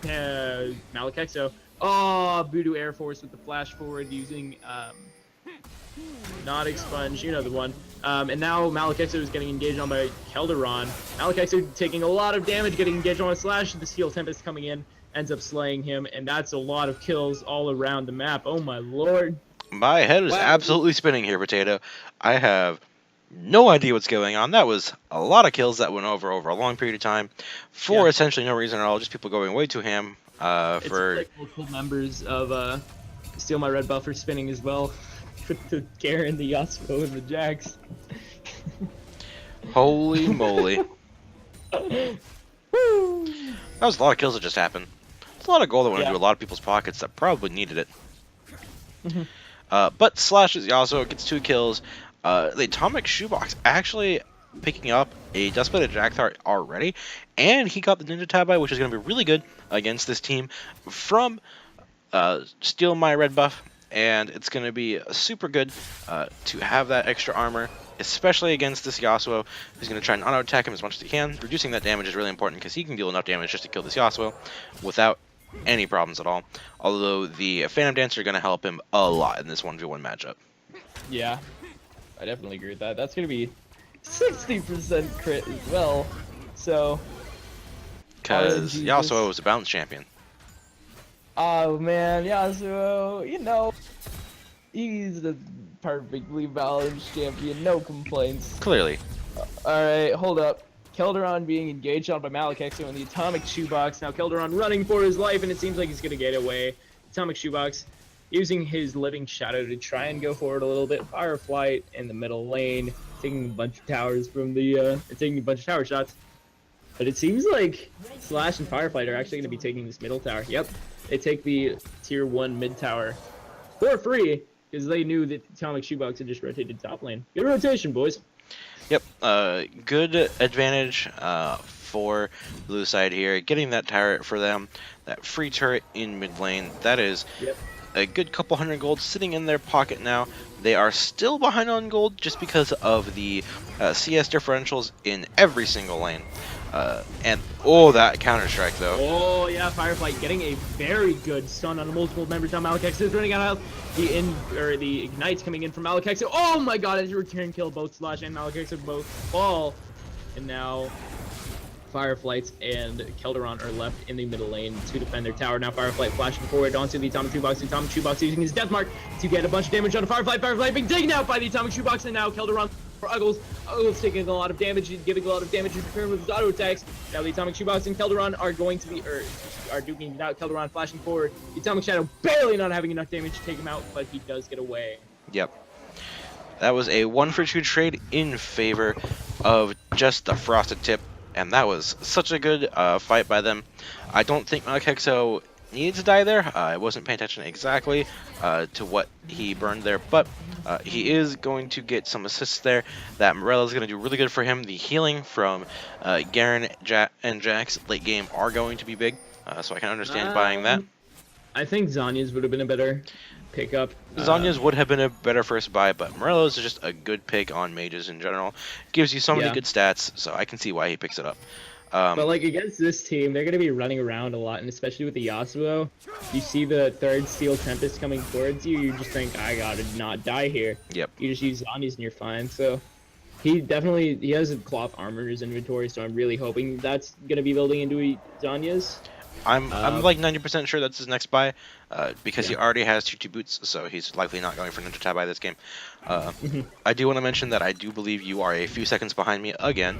Malakexo. Oh, Voodoo Air Force with the flash forward using not Expunge, you know the one. And now Malakexo is getting engaged on by Calderon. Malakexo taking a lot of damage, getting engaged on a Slash. The Steel Tempest coming in, ends up slaying him, and that's a lot of kills all around the map. Oh my lord. My head is absolutely spinning here, Potato. I have no idea what's going on. That was a lot of kills that went over a long period of time for essentially no reason at all. Just people going way too ham. It's like multiple members of Steal My Red Buff are spinning as well. With the Garen, the Yasuo, and the Jax. Holy moly. That was a lot of kills that just happened. It's a lot of gold that went into a lot of people's pockets that probably needed it. But Slash is Yasuo, gets 2 kills. The Atomic Shoebox actually picking up a Duskblade Jackthar already, and he got the Ninja Tabi, which is going to be really good against this team from Steal My Red Buff, and it's going to be super good to have that extra armor, especially against this Yasuo, who's going to try and auto-attack him as much as he can. Reducing that damage is really important because he can deal enough damage just to kill this Yasuo without any problems at all. Although the Phantom Dancer are going to help him a lot in this 1v1 matchup. Yeah, I definitely agree with that. That's going to be 60% crit as well, so... Because Yasuo is a balance champion. Oh man, Yasuo, you know, he's the perfectly balanced champion, no complaints. Clearly. Alright, hold up. Kelderon being engaged on by Malakexo in the Atomic Shoebox. Now Kelderon running for his life, and it seems like he's going to get away. Atomic Shoebox using his Living Shadow to try and go forward a little bit. Fireflight in the middle lane, taking a bunch of towers from the, taking a bunch of tower shots. But it seems like Slash and Fireflight are actually going to be taking this middle tower. Yep, they take the tier 1 mid tower for free because they knew that Atomic Shoebox had just rotated top lane. Good rotation, boys. Yep, good advantage for blue side here. Getting that turret for them, that free turret in mid lane, that is a good couple hundred gold sitting in their pocket now. They are still behind on gold just because of the CS differentials in every single lane. And oh, that counter strike though. Oh yeah, Firefly getting a very good stun on multiple members. Now Malakexo is running out of health. The ignites coming in from Malakexo. Oh my god, as a return kill, both Slash and Malakexo both fall. And now Fireflights and Kelderon are left in the middle lane to defend their tower. Now Fireflight flashing forward onto the Atomic Shoebox. The Atomic Shoebox using his Death Mark to get a bunch of damage on Fireflight. Fireflight being taken out by the Atomic Shoebox, and now Kelderon for Uggles. Uggles taking a lot of damage, giving a lot of damage in return with his auto attacks. Now the Atomic Shoebox and Kelderon are going to be, are duking it out. Kelderon flashing forward. The Atomic Shadow barely not having enough damage to take him out, but he does get away. Yep. That was a 1-for-2 trade in favor of just the Frosted Tip, and that was such a good fight by them. I don't think Malakexo needed to die there. I wasn't paying attention exactly to what he burned there, but he is going to get some assists there. That Morella is going to do really good for him. The healing from Garen and Jax late game are going to be big, so I can understand buying that. I think Zanya's would have been a better pickup. Zanya's would have been a better first buy, but Morello's is just a good pick on mages in general. Gives you so many good stats, so I can see why he picks it up. But like against this team, they're going to be running around a lot, and especially with the Yasuo, you see the third Steel Tempest coming towards you, you just think, I gotta not die here. Yep. You just use Zanya's and you're fine. So he has a cloth armor in his inventory, so I'm really hoping that's going to be building into Zanya's. I'm like 90% sure that's his next buy, because he already has 2 boots, so he's likely not going for Ninja Tab by this game. I do want to mention that I do believe you are a few seconds behind me again.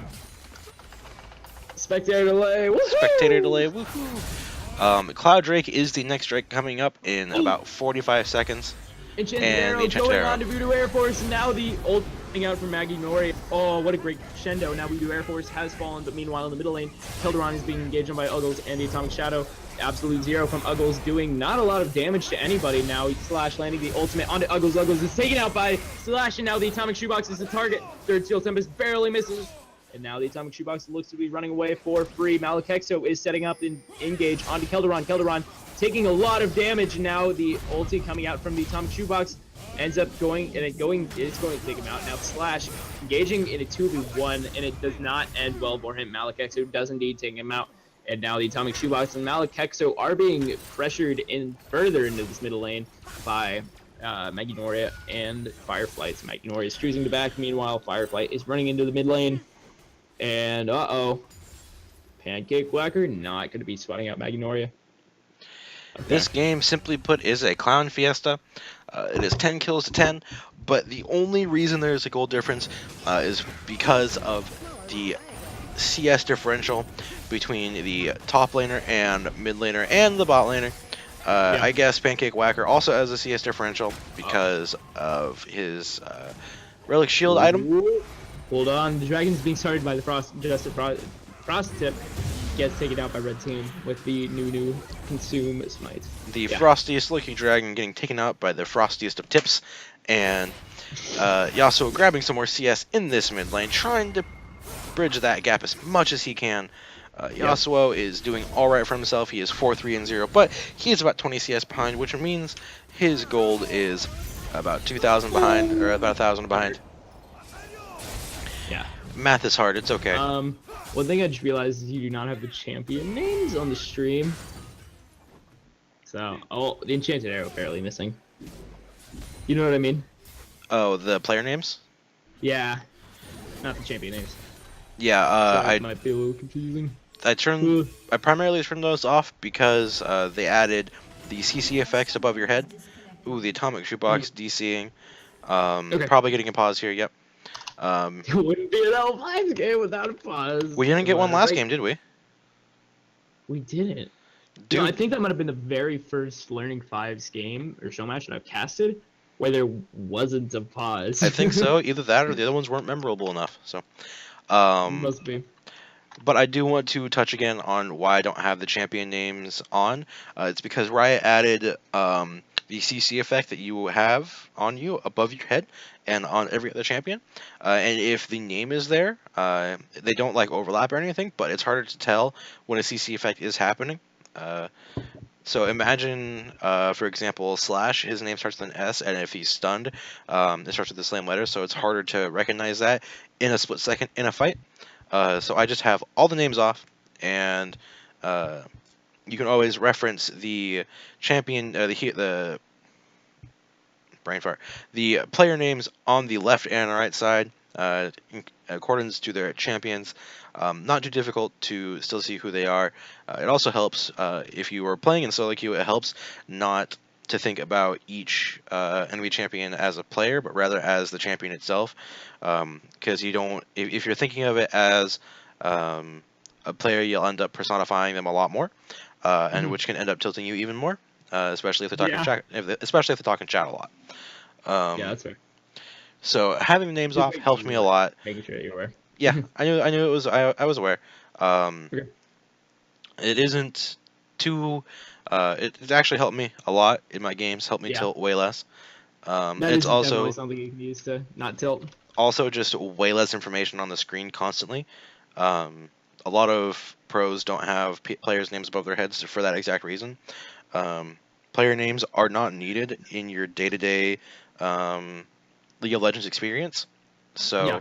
Spectator delay, woohoo! Spectator delay, woohoo! Cloud Drake is the next Drake coming up in about 45 seconds. Enchanted Arrow going on to Voodoo Air Force, and now the ult coming out from Maggie Nori. Oh, what a great crescendo. Now Voodoo Air Force has fallen, but meanwhile in the middle lane, Kelderon is being engaged on by Uggles and the Atomic Shadow. Absolute zero from Uggles, doing not a lot of damage to anybody now. Slash landing the ultimate onto Uggles. Uggles is taken out by Slash, and now the Atomic Shoebox is the target. Third Steel Tempest barely misses. And now the Atomic Shoebox looks to be running away for free. Malakexo is setting up in engage onto Kelderon. Kelderon taking a lot of damage, and now the ulti coming out from the Atomic Shoebox ends up going, and it's going to take him out. Now Slash engaging in a 2v1, and it does not end well for him. Malakexo does indeed take him out. And now the Atomic Shoebox and Malakexo are being pressured in further into this middle lane by Maggie Noria and Fireflight. So Maggie Noria is choosing to back. Meanwhile, Fireflight is running into the mid lane. And Pancake Whacker not going to be spotting out Maggie Noria. Okay. This game, simply put, is a clown fiesta. It is 10 kills to 10, but the only reason there is a goal difference is because of the CS differential between the top laner and mid laner and the bot laner. I guess Pancake Whacker also has a CS differential because of his Relic Shield item. Hold on, the Dragon's being started by the Frost Tip. Gets taken out by Red Team with the new Consume Smite. The frostiest looking dragon getting taken out by the frostiest of tips, and Yasuo grabbing some more CS in this mid lane, trying to bridge that gap as much as he can. Yasuo is doing alright for himself. He is 4-3-0, but he is about 20 CS behind, which means his gold is about 2,000 behind, or about 1,000 behind. Yeah. Math is hard, it's okay. One thing I just realized is you do not have the champion names on the stream. So, the Enchanted Arrow apparently missing. You know what I mean? Oh, the player names? Yeah. Not the champion names. Yeah, I might be a little confusing. I primarily turned those off because they added the CC effects above your head. Ooh, the atomic shoebox DCing. Okay. Probably getting a pause here. Yep. Um, It wouldn't be an L5 game without a pause. we didn't get one But last game, did we? we didn't. No, I Dude, think that might have been the very first Learning Fives game or show match that I've casted where there wasn't a pause. I think so. Either that or the other ones weren't memorable enough. So, um, Must be. but I do want to touch again on why I don't have the champion names on. It's because Riot added the CC effect that you have on you above your head and on every other champion. And if the name is there, they don't like overlap or anything, but it's harder to tell when a CC effect is happening. So imagine, for example, Slash, his name starts with an S, and if he's stunned, it starts with the same letter, so it's harder to recognize that in a split second in a fight. So I just have all the names off, and you can always reference the champion, the brain fart, the player names on the left and right side, in accordance to their champions. Not too difficult to still see who they are. It also helps if you are playing in solo queue. It helps not to think about each enemy champion as a player, but rather as the champion itself. Because you don't, if you're thinking of it as a player, you'll end up personifying them a lot more, and which can end up tilting you even more. Especially if they're talking Yeah. chat, especially if they're talking chat a lot. Yeah, that's fair. So having the names Just off helped me a aware. lot. Making sure that you're aware. Yeah, I knew it was. I was aware. Okay. It isn't too. It actually helped me a lot in my games. Helped me Yeah. tilt way less. That It's is definitely also something you can use to not tilt. just way less information on the screen constantly. A lot of pros don't have players' names above their heads for that exact reason. Player names are not needed in your day-to-day League of Legends experience. Yeah.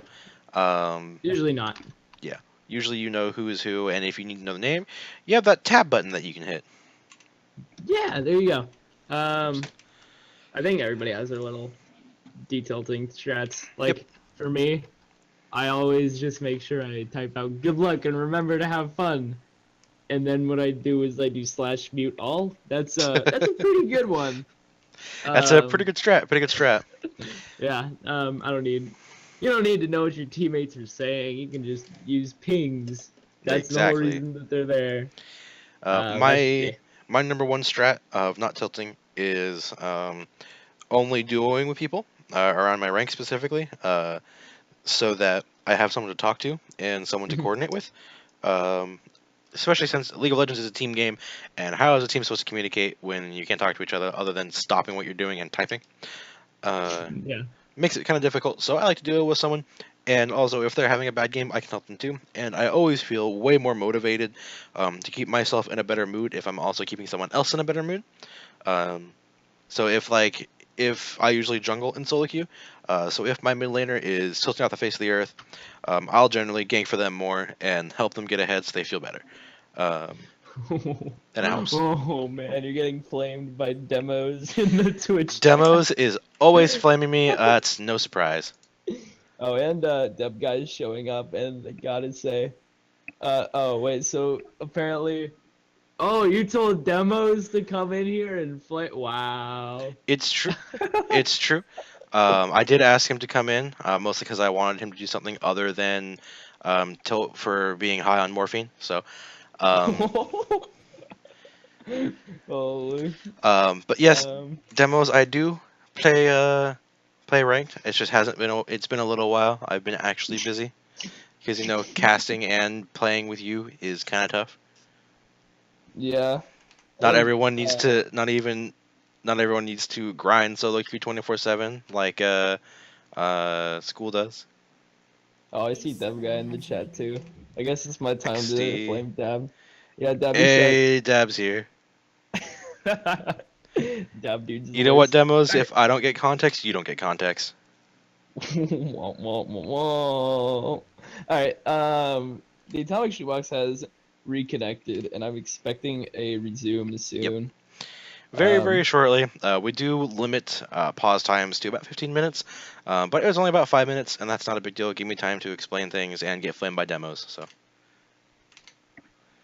So, Usually not. yeah, usually you know who is who, and if you need to know the name, you have that tab button that you can hit. Yeah, there you go. I think everybody has their little detilting strats. Yep. Like, for me, I always just make sure I type out good luck and remember to have fun. And then what I do is I do slash mute all. That's a pretty good one. That's a pretty good strat. Pretty good strat. Yeah. You don't need to know what your teammates are saying. You can just use pings. That's the whole Exactly. reason that they're there. That should My be. my number one strat of not tilting is only duoing with people around my rank specifically, so that I have someone to talk to and someone to coordinate with. Um, Especially since League of Legends is a team game, and how is a team supposed to communicate when you can't talk to each other than stopping what you're doing and typing? Yeah. Makes it kind of difficult, so I like to do it with someone. And also, if they're having a bad game, I can help them too. And I always feel way more motivated to keep myself in a better mood if I'm also keeping someone else in a better mood. Um, so if I usually jungle in solo queue, so if my mid laner is tilting off the face of the earth, I'll generally gank for them more and help them get ahead so they feel better. Um, and it helps. Oh man, you're getting flamed by demos in the Twitch chat. Demos is always flaming me. It's no surprise. Oh, and Deb guy's showing up, and I gotta say, oh wait, so apparently, oh, you told demos to come in here and flame. Wow. It's true. It's true. I did ask him to come in, mostly because I wanted him to do something other than tilt for being high on morphine. So, um, Holy. but yes, Um. demos I do play ranked. It just hasn't been. It's been a little while. I've been actually busy because casting and playing with you is kind of tough. Yeah. I Not think. everyone needs to. Not everyone needs to grind solo queue 24/7 like school does. Oh, I see Deb guy in the chat too. I guess it's my time to XD. flame Dab. Yeah, Dabby said. Hey, Dab's here. Dab dude's the You know what, worst. demos? Alright. If I don't get context, you don't get context. Wah, wah, wah, wah. Alright, the Atomic Shoebox has reconnected, and I'm expecting a resume soon. Very, very shortly. We do limit pause times to about 15 minutes, but it was only about 5 minutes, and that's not a big deal. Give me time to explain things and get flamed by demos.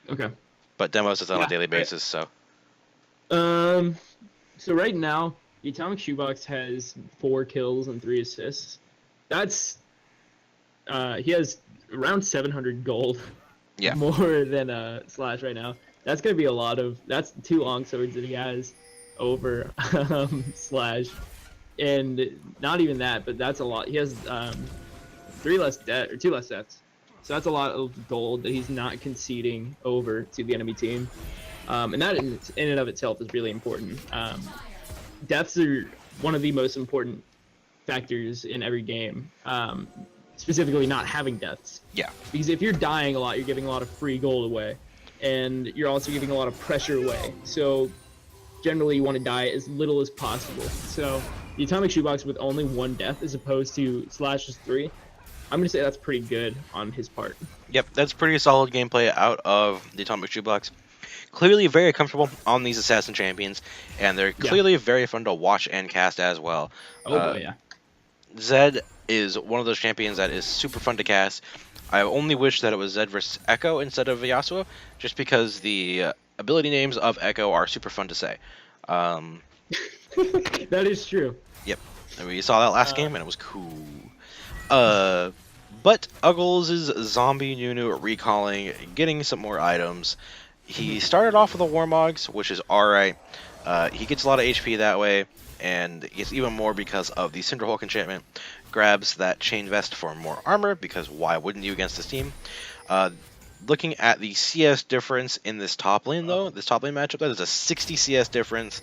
Okay. But demos is on a Yeah, daily alright. basis, so So right now, the Atomic Shoebox has 4 kills and 3 assists. That's he has around 700 gold, Yeah. more than Slash right now. That's gonna be a lot of. That's 2 long swords that he has over Slash, and not even that, but that's a lot. He has 3 less death or 2 less deaths, so that's a lot of gold that he's not conceding over to the enemy team. And that in and of itself is really important. Deaths are one of the most important factors in every game. Specifically, not having deaths. Yeah. Because if you're dying a lot, you're giving a lot of free gold away, and you're also giving a lot of pressure away. So generally, you want to die as little as possible. So the Atomic Shoebox with only 1 death as opposed to Slash's 3, I'm gonna say that's pretty good on his part. Yep, that's pretty solid gameplay out of the Atomic Shoebox. Clearly very comfortable on these assassin champions, and they're clearly very fun to watch and cast as well. Oh boy, yeah. Zed is one of those champions that is super fun to cast. I only wish that it was Zed versus Echo instead of Yasuo, just because the ability names of Echo are super fun to say. That is true. Yep, and we saw that last game, and it was cool. But Uggles' zombie Nunu recalling, getting some more items. He started off with a Warmogs, which is alright. He gets a lot of HP that way, and gets even more because of the Cinderhulk enchantment. Grabs that chain vest for more armor, because why wouldn't you against this team? Looking at the CS difference in this top lane, though, this top lane matchup, that is a 60 CS difference.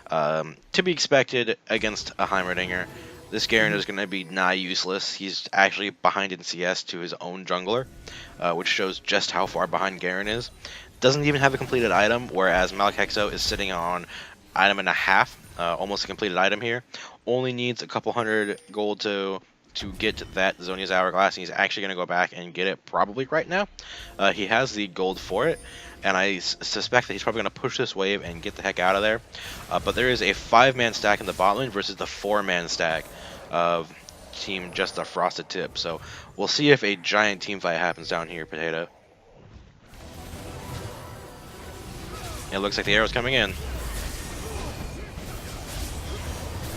To be expected against a Heimerdinger. This Garen is going to be nigh useless. He's actually behind in CS to his own jungler, which shows just how far behind Garen is. Doesn't even have a completed item, whereas Malakexo is sitting on item and a half, almost a completed item here. Only needs a couple hundred gold to get that Zonia's Hourglass, and he's actually going to go back and get it probably right now. He has the gold for it, and I suspect that he's probably going to push this wave and get the heck out of there. But there is a 5-man stack in the bot lane versus the 4-man stack of Team Just the Frosted Tip. So we'll see if a giant team fight happens down here, Potato. It looks like the arrow's coming in.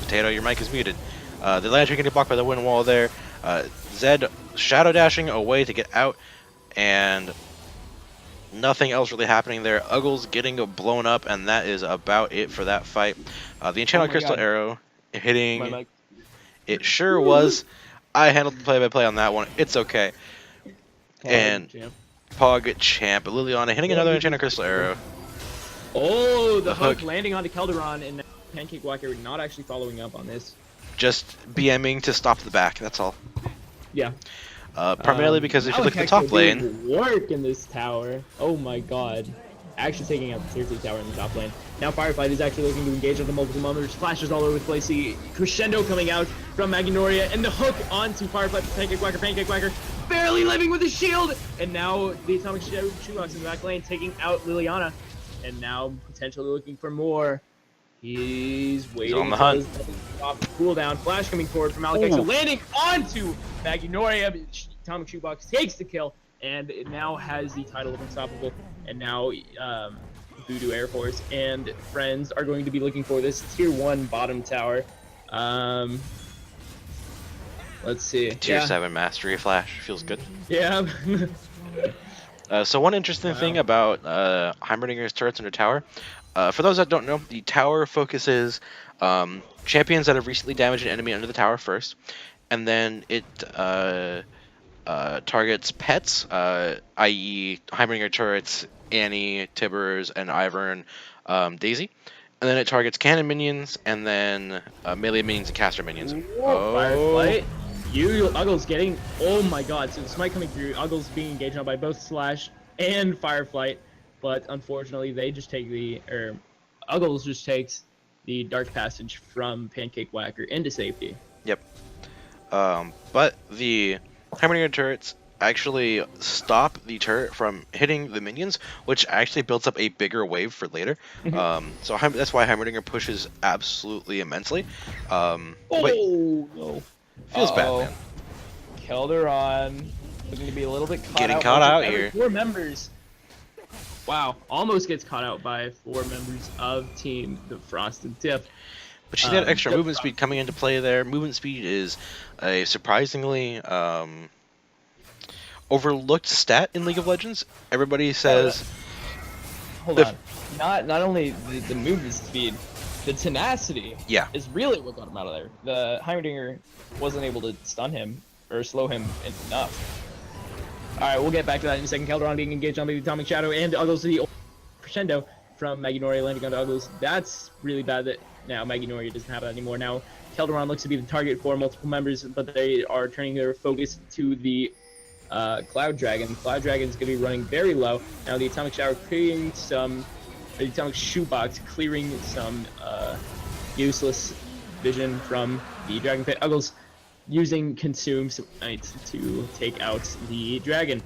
Potato, your mic is muted. The Lantern getting blocked by the wind wall there. Zed shadow dashing away to get out, and nothing else really happening there. Uggles getting blown up, and that is about it for that fight. The Enchanted Crystal Arrow hitting. It sure was. I handled the play-by-play on that one. It's okay. And Pog Champ, Liliana hitting another Enchanted Crystal Arrow. Oh, the hook landing onto Calderon, and Pancake Whacker not actually following up on this. Just BMing to stop the back, that's all. Yeah. Primarily because if you look at the top lane... work in this tower. Oh my god. Actually taking out the tier 2 tower in the top lane. Now Firefight is actually looking to engage with the multiple moments. Flashes all over the place. See Crescendo coming out from Magnolia, and the hook onto Firefight. Pancake Whacker barely living with his shield. And now the Atomic Shoebox in the back lane taking out Liliana. And now potentially looking for more. He's waiting on the hunt. Off the cooldown. Flash coming forward from Malakexo, landing onto Magnolia. Atomic Shoebox takes the kill, and it now has the title of Unstoppable. And now Voodoo Air Force and friends are going to be looking for this tier 1 bottom tower. Let's see. Tier 7 Mastery Flash. Feels good. Yeah. So one interesting thing about Heimerdinger's turrets under tower, for those that don't know, the tower focuses champions that have recently damaged an enemy under the tower first, and then it targets pets, i.e. Heimerdinger turrets, Annie, Tibbers, and Ivern, Daisy. And then it targets cannon minions, and then melee minions and caster minions. Oh. Fireflight. Uggles getting... Oh my god, so the smite coming through. Uggles being engaged now by both Slash and Fireflight. But unfortunately, they just take the... Uggles just takes the Dark Passage from Pancake Whacker into safety. Yep. But the Heimerdinger turrets actually stop the turret from hitting the minions, which actually builds up a bigger wave for later. So that's why Heimerdinger pushes absolutely immensely. No. Feels bad, man. Calderon looking to be a little bit caught out here. 4 members. Wow, almost gets caught out by 4 members of Team the Frosted Tip. But she had extra The movement speed coming into play there. Movement speed is a surprisingly overlooked stat in League of Legends. Everybody says Hold the on. Not only the movement speed, the tenacity yeah. is really what got him out of there. The Heimerdinger wasn't able to stun him or slow him enough. Alright, we'll get back to that in a second. Calderon being engaged on the Atomic Shadow and Uggles to the crescendo from Magnoria landing onto Uggles. That's really bad that now Magnoria doesn't have that anymore. Now Calderon looks to be the target for multiple members, but they are turning their focus to the Cloud Dragon. Cloud Dragon's going to be running very low. Now the Atomic Shower clearing some, the Atomic Shoebox clearing some useless vision from the Dragon Pit. Uggles using Consume Smite to take out the Dragon.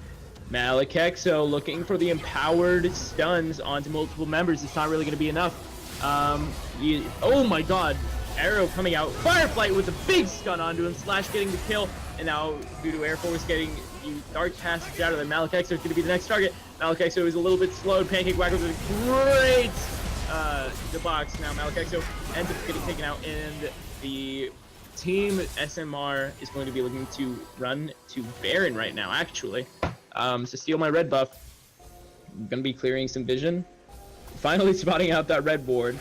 Malakexo looking for the empowered stuns onto multiple members. It's not really going to be enough. Oh my god. Arrow coming out. Fireflight with a big stun onto him. Slash getting the kill. And now Voodoo Air Force getting the Dark Passage out of there. Malakexo is going to be the next target. Malakexo is a little bit slowed. Pancake Whacker with a great the box. Now Malakexo ends up getting taken out. And the Team SMR is going to be looking to run to Baron right now, actually. To steal my red buff. I'm going to be clearing some vision. Finally spotting out that red board.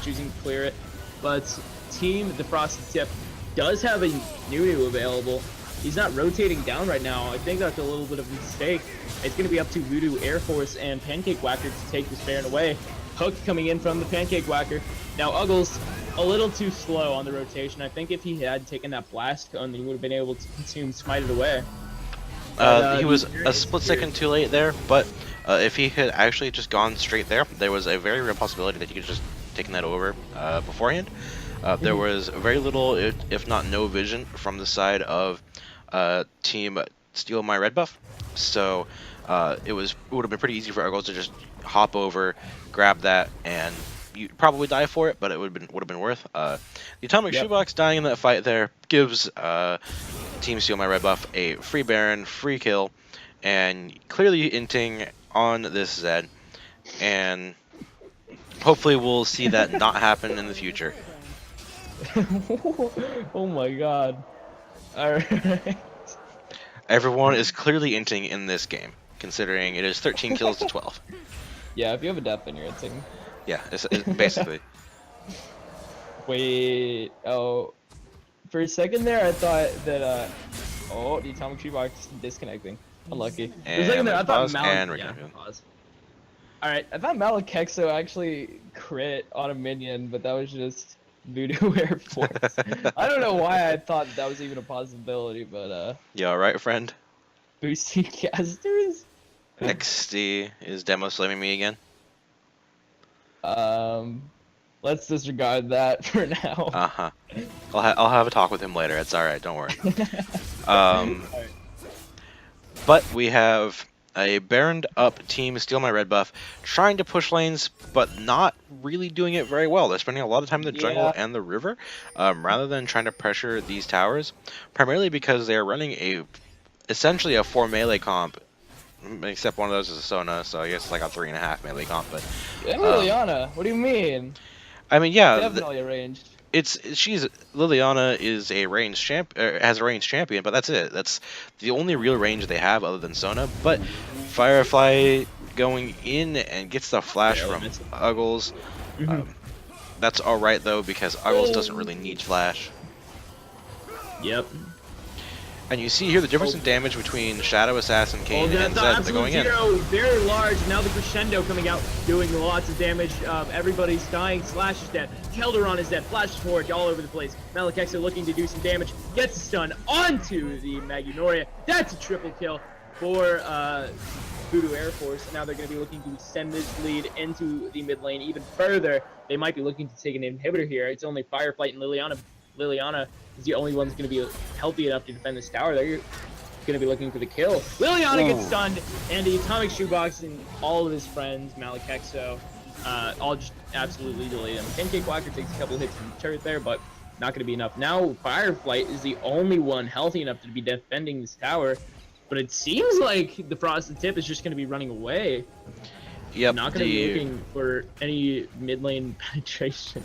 Choosing to clear it. But Team the Frosted Tip does have a Nunu available. He's not rotating down right now. I think that's a little bit of a mistake. It's going to be up to Voodoo Air Force and Pancake Whacker to take this Baron away. Hook coming in from the Pancake Whacker. Now Uggles a little too slow on the rotation. I think if he had taken that blast cone, then he would have been able to consume Smite it away. He was a split second too late there, but if he had actually just gone straight there, there was a very real possibility that he could have just taken that over beforehand. There was very little, if not no, vision from the side of Team Steal My Red Buff, so it would have been pretty easy for Uggles to just hop over, grab that, and you'd probably die for it, but it would have been worth. The Atomic Shoebox dying in that fight there gives Team Steal My Red Buff a free Baron, free kill, and clearly inting on this Zed, and hopefully we'll see that not happen in the future. Oh my god. Alright. Everyone is clearly inting in this game, considering it is 13 kills to 12. Yeah, if you have a death, then you're inting. Yeah, it's basically. Wait, oh. For a second there, I thought that, oh, the Atomic Shoebox disconnecting. Unlucky. For a second there, I thought pause. Alright, I thought Malakexo actually crit on a minion, but that was just Voodoo Air Force. I don't know why I thought that was even a possibility, but You alright, friend? boosting casters? XD is demo slamming me again. Let's disregard that for now. Uh-huh. I'll have a talk with him later. It's alright, don't worry. But we have a Baroned up Team Steal My Red Buff trying to push lanes, but not really doing it very well. They're spending a lot of time in the jungle and the river, rather than trying to pressure these towers, primarily because they are running essentially a 4 melee comp, except one of those is a Sona, so I guess it's like a 3.5 melee comp. But Liliana, what do you mean? I mean, yeah, Definitely arranged. Liliana is a ranged has a ranged champion, but that's it. That's the only real range they have other than Sona. But Firefly going in and gets the flash from Uggles. That's all right though, because Uggles doesn't really need flash. Yep. And you see here the difference in damage between Shadow Assassin, Kayn, and Zed. They're going in. Very large. Now the crescendo coming out, doing lots of damage. Everybody's dying. Slash is dead. Calderon is dead. Flash is forward, all over the place. Malakexo looking to do some damage. Gets a stun onto the Magnoria. That's a triple kill for Voodoo Air Force. Now they're going to be looking to extend this lead into the mid lane even further. They might be looking to take an inhibitor here. It's only Fireflight and Liliana. Liliana is the only one that's going to be healthy enough to defend this tower. They're going to be looking for the kill. Liliana gets stunned, and the Atomic Shoebox and all of his friends, Malakexo, all just absolutely delete him. Pancake Whacker takes a couple hits from the turret there, but not going to be enough. Now Fireflight is the only one healthy enough to be defending this tower, but it seems like the Frosted Tip is just going to be running away. Yep. Not going to be looking for any mid lane penetration.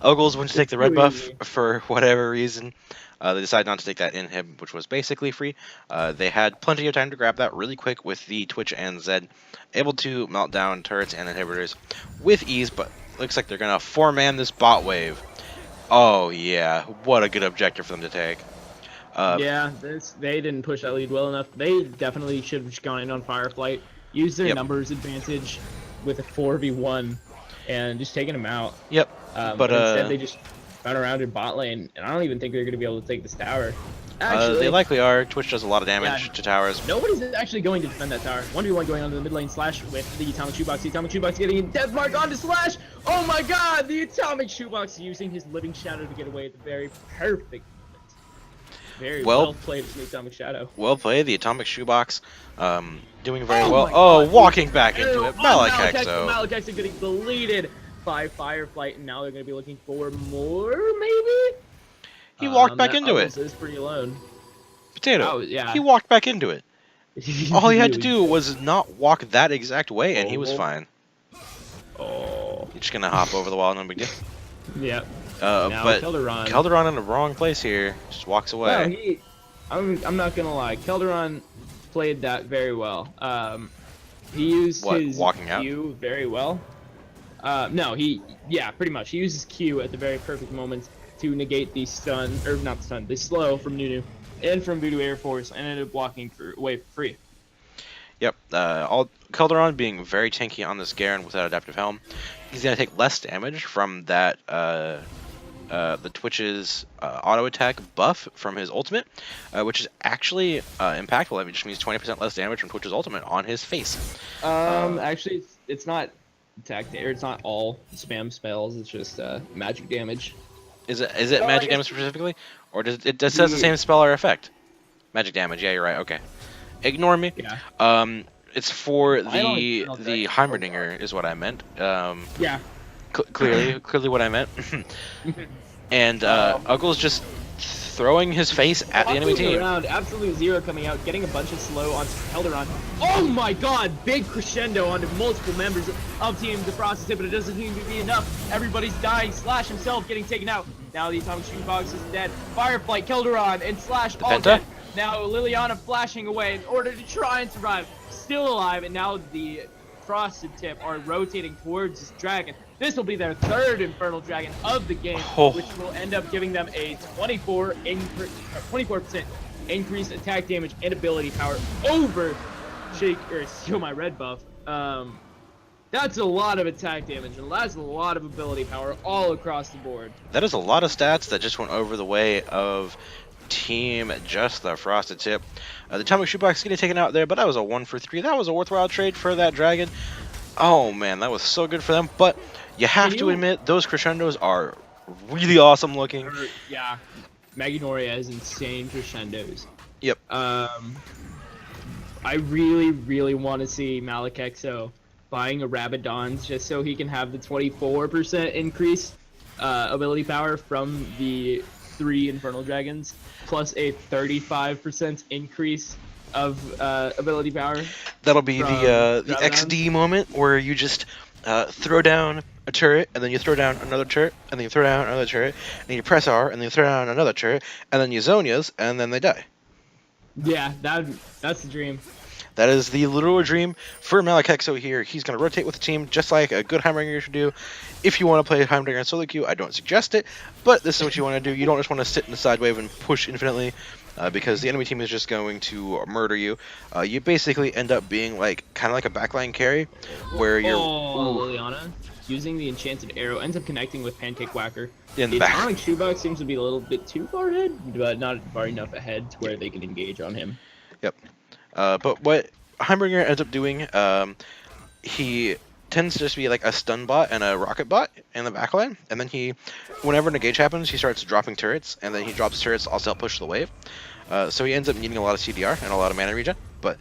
Ogles went to take the red too buff easy. for whatever reason. They decided not to take that inhib, which was basically free. They had plenty of time to grab that really quick with the Twitch and Zed, able to melt down turrets and inhibitors with ease, but looks like they're going to 4-man this bot wave. Oh, yeah. What a good objective for them to take. Yeah, they didn't push that lead well enough. They definitely should have gone in on Fireflight, used their Yep. numbers advantage with a 4v1, and just taken him out. Yep. But instead they just ran around in bot lane, and I don't even think they're going to be able to take this tower. Actually, they likely are. Twitch does a lot of damage Yeah. to towers. nobody's actually going to defend that tower. 1v1 going onto the mid lane Slash with the Atomic Shoebox. The Atomic Shoebox getting a death mark onto Slash. Oh my god, the Atomic Shoebox using his Living Shadow to get away at the very perfect moment. Very well played from the Atomic Shadow. Well played, the Atomic Shoebox. Doing very Oh well. my Oh, God, walking back into it. Malekexo. Malekexo. Malekexo getting deleted by Fireflight, and now they're going to be looking for more, maybe? He walked back that into it. Is pretty alone. Potato. Oh, yeah. He walked back into it. All he had to Really do was not walk that exact way, and he was Oh. fine. Oh. He's just gonna hop over the wall, no big deal. Yep. Now, But Kelderon. Calderon in the wrong place here. Just walks away. Well, I'm not gonna lie. Kelderon played that very well. He used What, his walking out? Q very well. No, pretty much. He used his Q at the very perfect moment to negate the stun, or not the stun, the slow from Nunu and from Voodoo Air Force, and ended up walking away for free. Yep. Calderon being very tanky on this Garen without Adaptive Helm. He's gonna take less damage from that the Twitch's auto attack buff from his ultimate, which is actually impactful. It just means 20% less damage from Twitch's ultimate on his face. Actually, it's not attack, or it's not all spam spells. It's just magic damage. Is it Oh, I magic guess- damage specifically, or does it just says the same spell or effect? Magic damage. Yeah, you're right. Okay. Ignore me. Yeah. It's for I don't the know the that. Heimerdinger is what I meant. Yeah. Clearly what I meant. And Uggle's just throwing his face at the enemy team. Around, Absolute Zero coming out, getting a bunch of slow onto Calderon. Oh my god, big crescendo onto multiple members of Team the Frost Tip, but it doesn't seem to be enough. Everybody's dying. Slash himself getting taken out. Now the Atomic Shoebox is dead. Fireflight, Calderon, and Slash all Penta? dead. Now Liliana flashing away in order to try and survive. Still alive, and now the Frosted Tip are rotating towards this dragon. This will be their third Infernal Dragon of the game, Oh. which will end up giving them a 24% increased attack damage and ability power over Steal My Red Buff. That's a lot of attack damage, and that's a lot of ability power all across the board. That is a lot of stats that just went over the way of Team Just the Frosted Tip. The Atomic Shoebox getting taken out there, but that was a 1-for-3. That was a worthwhile trade for that dragon. Oh man, that was so good for them. But you have to admit, those crescendos are really awesome looking. Yeah, Magnoria has insane crescendos. Yep. I really want to see Malekexo buying a Rabadon's just so he can have the 24% increase ability power from the 3 Infernal Dragons, plus a 35% increase of ability power. That'll be the Rabadon. XD moment where you just throw down a turret, and then you throw down another turret, and then you throw down another turret, and then you press R, and then you throw down another turret, and then you Zonias, and then they die. Yeah, that's the dream. That is the literal dream for Malekexo here. He's going to rotate with the team just like a good Heimerdinger should do. If you want to play Heimerdinger in solo queue, I don't suggest it, but this is what you want to do. You don't just want to sit in the side wave and push infinitely because the enemy team is just going to murder you. You basically end up being kind of like a backline carry where you're Liliana using the enchanted arrow ends up connecting with Pancake Whacker. in the The back. Atomic Shoebox seems to be a little bit too far ahead, but not far enough ahead to where they can engage on him. Yep. But what Heimerdinger ends up doing, he tends to just be like a stun bot and a rocket bot in the backline, and then whenever an engage happens, he starts dropping turrets, and then he drops turrets also help push the wave. So he ends up needing a lot of CDR and a lot of mana regen, but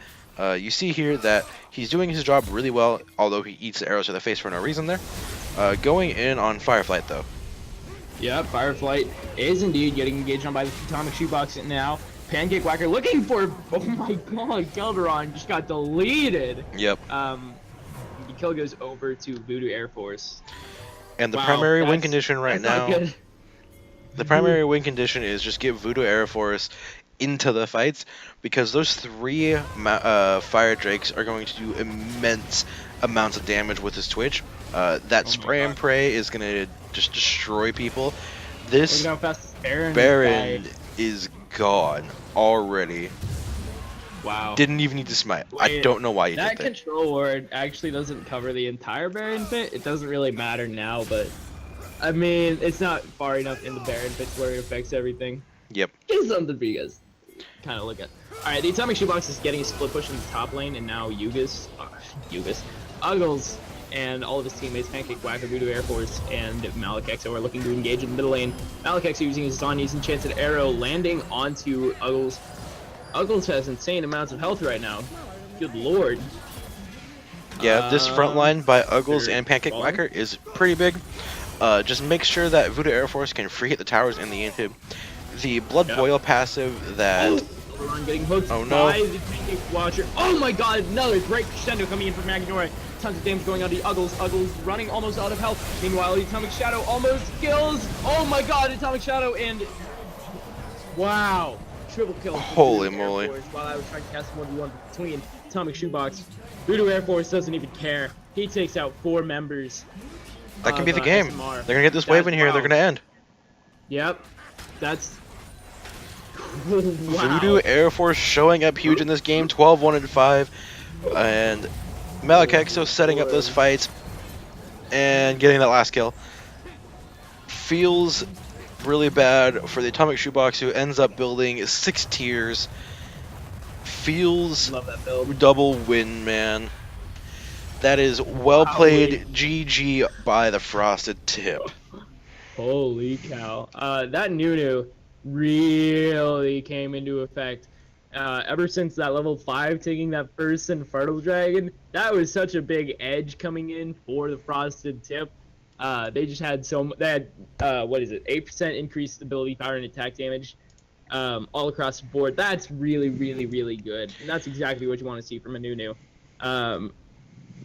you see here that he's doing his job really well, although he eats the arrows to the face for no reason there. Going in on Fireflight though. Yeah, Fireflight is indeed getting engaged on by the Atomic Shoebox now. Pancake Whacker looking for. Oh my god, Gelderon just got deleted. Yep. The kill goes over to Voodoo Air Force. And the Wow, primary win condition right that's not now. good. The primary win condition is just get Voodoo Air Force into the fights, because those 3 fire drakes are going to do immense amounts of damage with his Twitch. That Oh my spray and God. pray is going to just destroy people. Look This at how fast Baron Baron died. is gone already. Wow. Didn't even need to smite. I Wait, don't know why he that did that. control ward actually doesn't cover the entire Baron pit. It doesn't really matter now, but I mean, it's not far enough in the Baron pit where it affects everything. Yep. It's something for you guys kind of look at. Alright, the Atomic Shoebox is getting a split push in the top lane, and now Uggles, and all of his teammates, Pancake Whacker, Voodoo Air Force, and Malakexo are looking to engage in the middle lane. Malakexo using his Zanya's Enchanted Arrow, landing onto Uggles. Uggles has insane amounts of health right now. Good lord. Yeah, this front line by Uggles they're and Pancake falling. Whacker is pretty big. Just make sure that Voodoo Air Force can free hit the towers in the inhib. The Blood Yep. Boil passive that... Gelderon getting hooked Oh, no. by the Pancake Watcher. Oh my god, another great crescendo coming in from Magnoria. Tons of damage going on to Uggles. Uggles running almost out of health. Meanwhile, the Atomic Shadow almost kills. Oh my god, Atomic Shadow and... Wow. Triple kill. for Holy Voodoo Air moly. Force while I was trying to cast 1v1 between Atomic Shoebox. Voodoo Air Force doesn't even care. He takes out 4 members. That can of, be the game. SMR. They're gonna get this wave in here. They're Wow. gonna end. Yep. That's... wow. Voodoo Air Force showing up huge in this game. 12-1-5, and Malakexo setting up those fights and getting that last kill. Feels really bad for the Atomic Shoebox, who ends up building 6 tiers. Feels Love that build. double win, man. That is well played. GG by the Frosted Tip. Holy cow. That Nunu really came into effect. Ever since that level 5 taking that first Infernal Dragon, that was such a big edge coming in for the Frosted Tip. They just had they had, what is it, 8% increased ability power and attack damage all across the board. That's really, really, really good. And that's exactly what you want to see from a Nunu.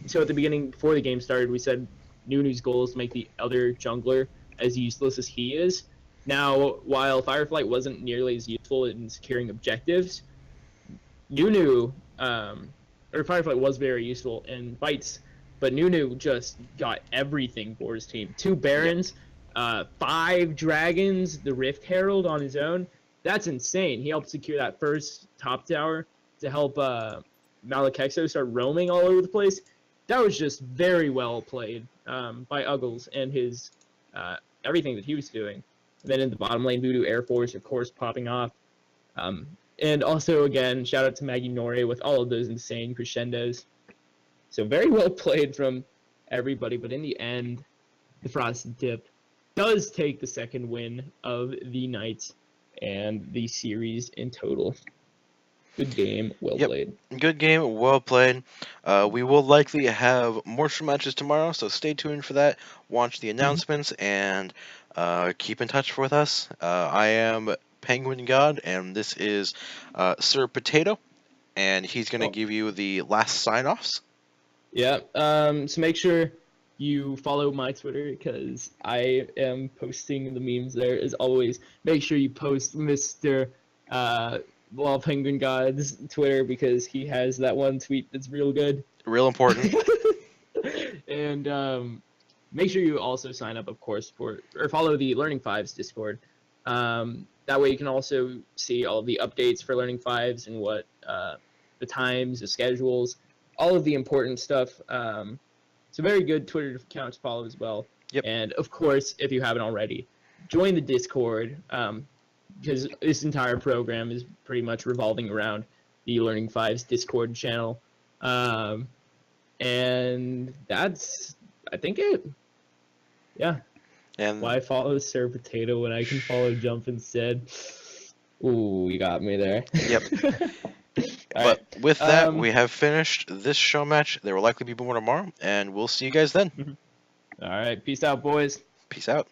So at the beginning, before the game started, we said Nunu's goal is to make the other jungler as useless as he is. Now, while Fireflight wasn't nearly as useful in securing objectives, Nunu, or Fireflight was very useful in fights, but Nunu just got everything for his team. 2 Barons, 5 Dragons, the Rift Herald on his own. That's insane. He helped secure that first top tower to help Malakexo start roaming all over the place. That was just very well played by Uggles and his everything that he was doing. And then in the bottom lane, Voodoo Air Force, of course, popping off. And also, again, shout out to Maggie Noria with all of those insane crescendos. So very well played from everybody. But in the end, the Frosted Tip does take the second win of the night and the series in total. Good game, well played. Good game, well played. We will likely have more show matches tomorrow, so stay tuned for that. Watch the announcements and keep in touch with us. I am Penguin God, and this is Sir Potato, and he's going to give you the last sign-offs. Yeah, so make sure you follow my Twitter, because I am posting the memes there as always. Make sure you post Mr. Penguin God's Twitter, because he has that one tweet that's real good. Real important. And make sure you also sign up, of course, or follow the Learning Fives Discord. That way you can also see all the updates for Learning Fives and what the times, the schedules, all of the important stuff. It's a very good Twitter account to follow as well. Yep. And of course, if you haven't already, join the Discord, because this entire program is pretty much revolving around the Learning Fives Discord channel. And that's, I think, it. Yeah. And Why follow Sir Potato when I can follow Jump instead? Ooh, you got me there. Yep. But with that, we have finished this show match. There will likely be more tomorrow, and we'll see you guys then. All right, peace out, boys. Peace out.